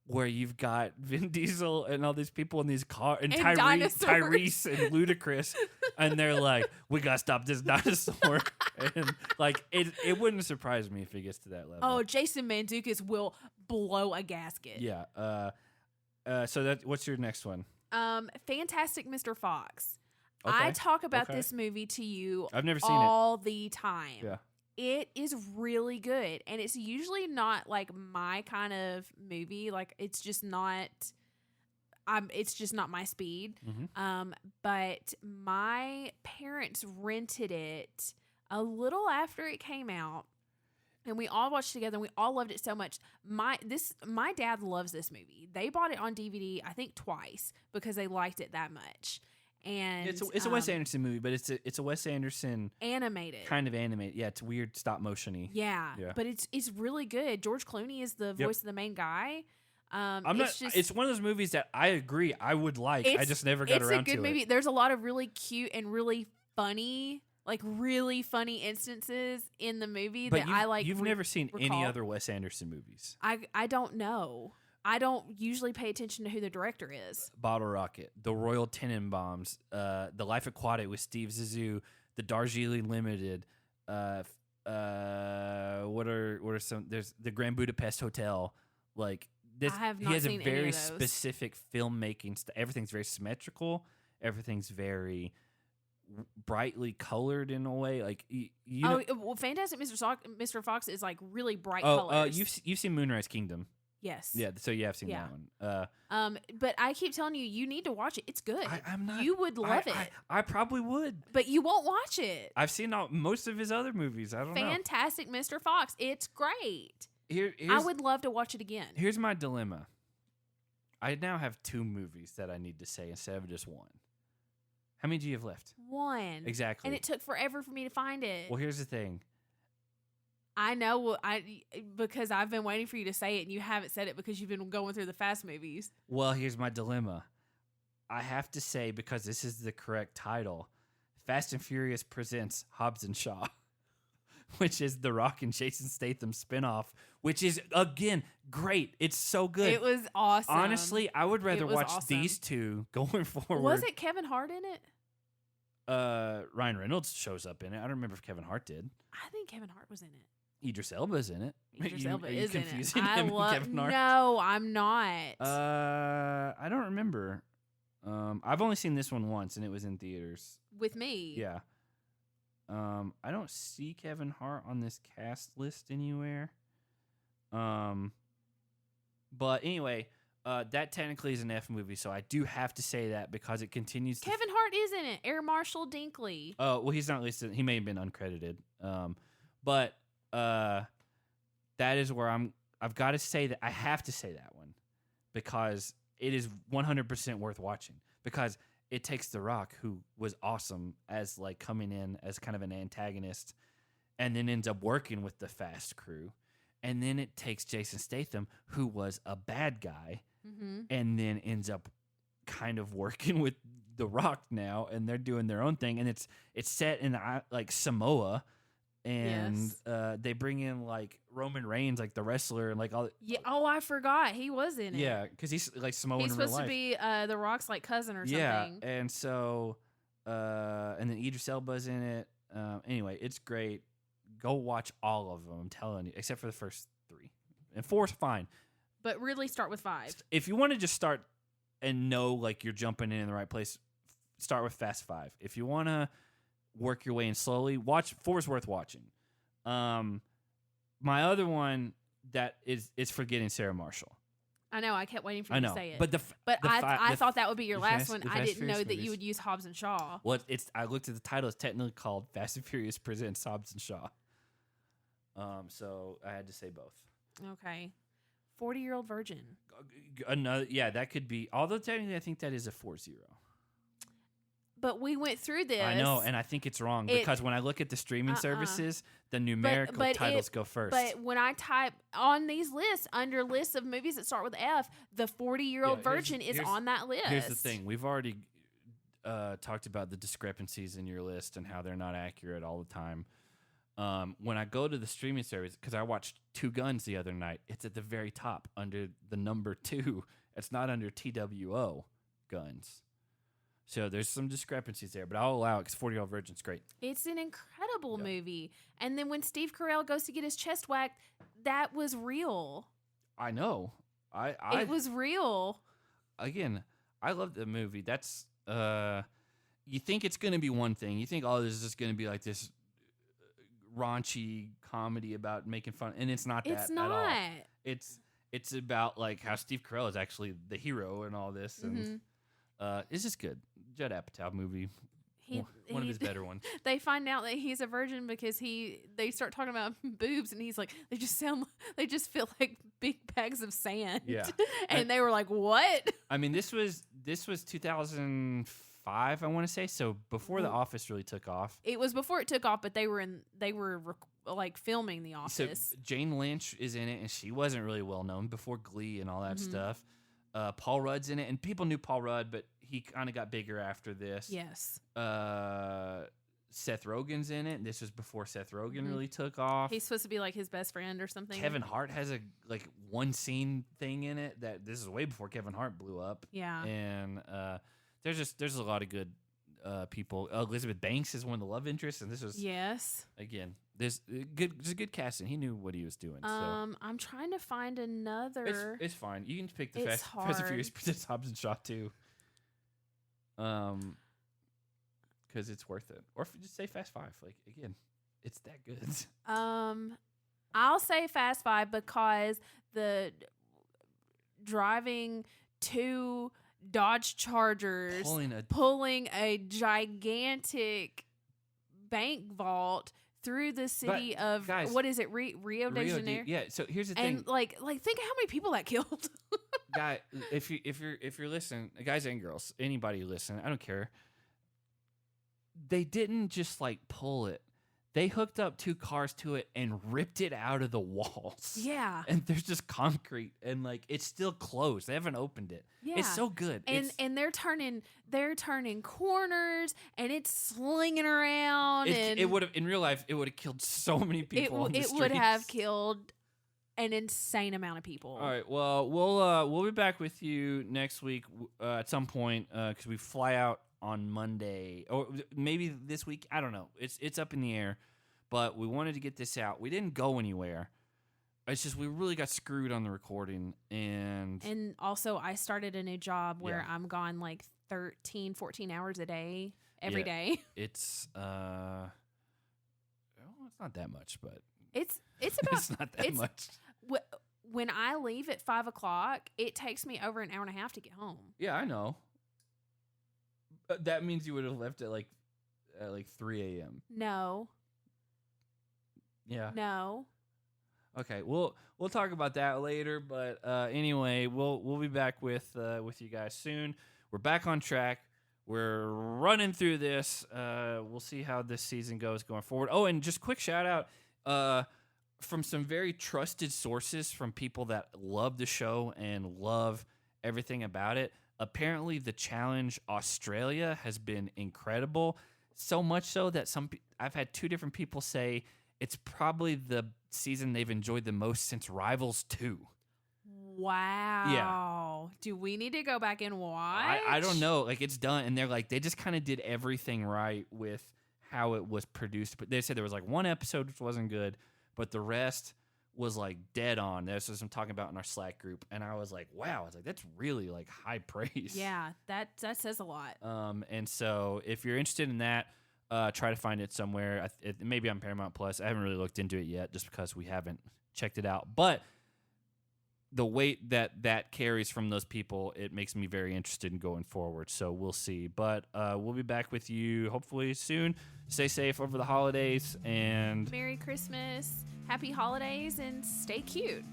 where you've got Vin Diesel and all these people in these cars and Tyrese and Ludacris, and they're like, "We gotta stop this dinosaur." And like it wouldn't surprise me if it gets to that level. Oh, Jason Mantzoukas will blow a gasket. Yeah. So what's your next one? Fantastic Mr. Fox. Okay. I talk about this movie to you. I've never seen all the time. Yeah. It is really good, and it's usually not like my kind of movie. Like it's just not my speed. Mm-hmm. But my parents rented it a little after it came out, and we all watched together, and we all loved it so much. My dad loves this movie. They bought it on DVD, I think twice, because they liked it that much. And it's a Wes Anderson movie, but it's a Wes Anderson animated, kind of animated. Yeah, it's weird stop motion-y. Yeah, but it's really good. George Clooney is the voice of the main guy. It's one of those movies that I agree I would like. I just never got around to it. It's a good movie. There's a lot of really cute and really funny instances in the movie that I like. You've never seen any other Wes Anderson movies. I don't know. I don't usually pay attention to who the director is. Bottle Rocket, The Royal Tenenbaums, The Life Aquatic with Steve Zissou, The Darjeeling Limited. What are some? There's the Grand Budapest Hotel. Like this, I have not he has seen a very any of those. specific filmmaking. Everything's very symmetrical. Everything's very brightly colored in a way. Like well, Fantastic Mr. Fox is like really bright colors. You've seen Moonrise Kingdom. Yes. Yeah, so you have seen that one. But I keep telling you, you need to watch it. It's good. I'm not. You would love it. I probably would. But you won't watch it. I've seen most of his other movies. I don't know. Fantastic Mr. Fox. It's great. I would love to watch it again. Here's my dilemma. I now have 2 movies that I need to say instead of just one. How many do you have left? 1. Exactly. And it took forever for me to find it. Well, here's the thing. I know because I've been waiting for you to say it, and you haven't said it because you've been going through the Fast movies. Well, here's my dilemma. I have to say, because this is the correct title, Fast and Furious presents Hobbs and Shaw, which is The Rock and Jason Statham spinoff, which is, again, great. It's so good. It was awesome. Honestly, I would rather watch these two going forward. Was it Kevin Hart in it? Ryan Reynolds shows up in it. I don't remember if Kevin Hart did. I think Kevin Hart was in it. Idris Elba's in it. Idris Elba is in it. Him and Kevin Hart? No, I'm not. I don't remember. I've only seen this one once, and it was in theaters. With me. Yeah. I don't see Kevin Hart on this cast list anywhere. But anyway, that technically is an F movie, so I do have to say that because it continues. Kevin Hart is in it. Air Marshal Dinkley. Oh, well, he's not listed. He may have been uncredited. But that is where I've got to say that I have to say that one because it is 100% worth watching because it takes The Rock, who was awesome as like coming in as kind of an antagonist and then ends up working with the Fast crew. And then it takes Jason Statham, who was a bad guy, and then ends up kind of working with The Rock now, and they're doing their own thing. And it's set in like Samoa, and they bring in like Roman Reigns, like the wrestler, and like all. Yeah. Oh, I forgot he was in it. Yeah, because he's like Samoan. He's in real supposed life. to be The Rock's like cousin or something. Yeah, and so, and then Idris Elba's in it. Anyway, it's great. Go watch all of them. I'm telling you, except for the first 3, and 4's fine. But really, start with 5. If you want to just start and know like you're jumping in the right place, start with Fast 5. If you want to work your way in slowly, watch 4's worth watching. My other one that is Forgetting Sarah Marshall. I know. I kept waiting for you to say it. But I thought that would be your last one. The I didn't know Furious that you movies. would use Hobbs and Shaw. Well, I looked at the title. It's technically called Fast and Furious Presents Hobbs and Shaw. So I had to say both. Okay. 40-year-old virgin. Another, that could be. Although technically, I think that is a 4-0. But we went through this. I know, and I think it's wrong because when I look at the streaming services, the numerical titles go first. But when I type on these lists, under lists of movies that start with F, the 40-year-old virgin is on that list. Here's the thing. We've already talked about the discrepancies in your list and how they're not accurate all the time. When I go to the streaming service, because I watched Two Guns the other night, it's at the very top under the number 2. It's not under TWO Guns. So there's some discrepancies there, but I'll allow it because 40-Year-Old Virgin's great. It's an incredible movie. And then when Steve Carell goes to get his chest whacked, that was real. I know. It was real. Again, I love the movie. That's you think it's going to be one thing. You think, this is just going to be like this raunchy comedy about making fun, and it's not that It's not. At all. It's about like how Steve Carell is actually the hero in all this, and it's just good. Judd Apatow movie. One of his better ones. They find out that he's a virgin because they start talking about boobs, and he's like, they just feel like big bags of sand. Yeah. And they were like, what? I mean, this was 2005, I want to say. So before The Office really took off. It was before it took off, but they were like filming The Office. So Jane Lynch is in it, and she wasn't really well known before Glee and all that stuff. Paul Rudd's in it, and people knew Paul Rudd, but he kind of got bigger after this. Yes. Seth Rogen's in it. This was before Seth Rogen really took off. He's supposed to be like his best friend or something. Kevin Hart has a one scene thing in it that this is way before Kevin Hart blew up. Yeah. And there's a lot of good people. Elizabeth Banks is one of the love interests, and this was again. There's good casting. He knew what he was doing. So. I'm trying to find another. It's fine. You can pick the Fast and Furious Presents Hobbs and Shaw too. Because it's worth it. Or if you just say Fast 5, like again, it's that good. I'll say Fast 5 because the driving 2 Dodge Chargers pulling a gigantic bank vault through the city of what is it, Rio de Janeiro? Yeah. So here's the thing, and like think of how many people that killed. Guy, if you're listening, guys and girls, anybody listening, I don't care. They didn't just like pull it. They hooked up 2 cars to it and ripped it out of the walls. Yeah. And there's just concrete and like it's still closed. They haven't opened it. Yeah. It's so good. And they're turning corners and it's slinging around. It would have in real life. It would have killed so many people. It would have killed an insane amount of people. All right. Well, we'll be back with you next week at some point because we fly out on Monday or maybe this week. I don't know. It's up in the air, but we wanted to get this out. We didn't go anywhere. It's just we really got screwed on the recording and also I started a new job where I'm gone like 13, 14 hours a day every day. It's well, it's not that much, but it's about it's not that much. When I leave at 5 o'clock, it takes me over an hour and a half to get home. Yeah, I know. That means you would have left at like 3 a.m. No. Yeah. No. Okay, we'll talk about that later. But anyway, we'll be back with you guys soon. We're back on track. We're running through this. We'll see how this season goes going forward. Oh, and just quick shout out from some very trusted sources from people that love the show and love everything about it. Apparently, the Challenge Australia has been incredible. So much so that I've had 2 different people say it's probably the season they've enjoyed the most since Rivals 2. Wow. Yeah. Do we need to go back and watch? I don't know. Like, it's done. And they're like, they just kind of did everything right with how it was produced. But they said there was like 1 episode which wasn't good, but the rest was like dead on. That's what I'm talking about in our Slack group. And I was like, wow. I was like, that's really like high praise. Yeah, that says a lot. And so if you're interested in that, try to find it somewhere. Maybe on Paramount Plus. I haven't really looked into it yet just because we haven't checked it out. But the weight that carries from those people, it makes me very interested in going forward. So we'll see. But we'll be back with you hopefully soon. Stay safe over the holidays and Merry Christmas, Happy Holidays, and stay cute.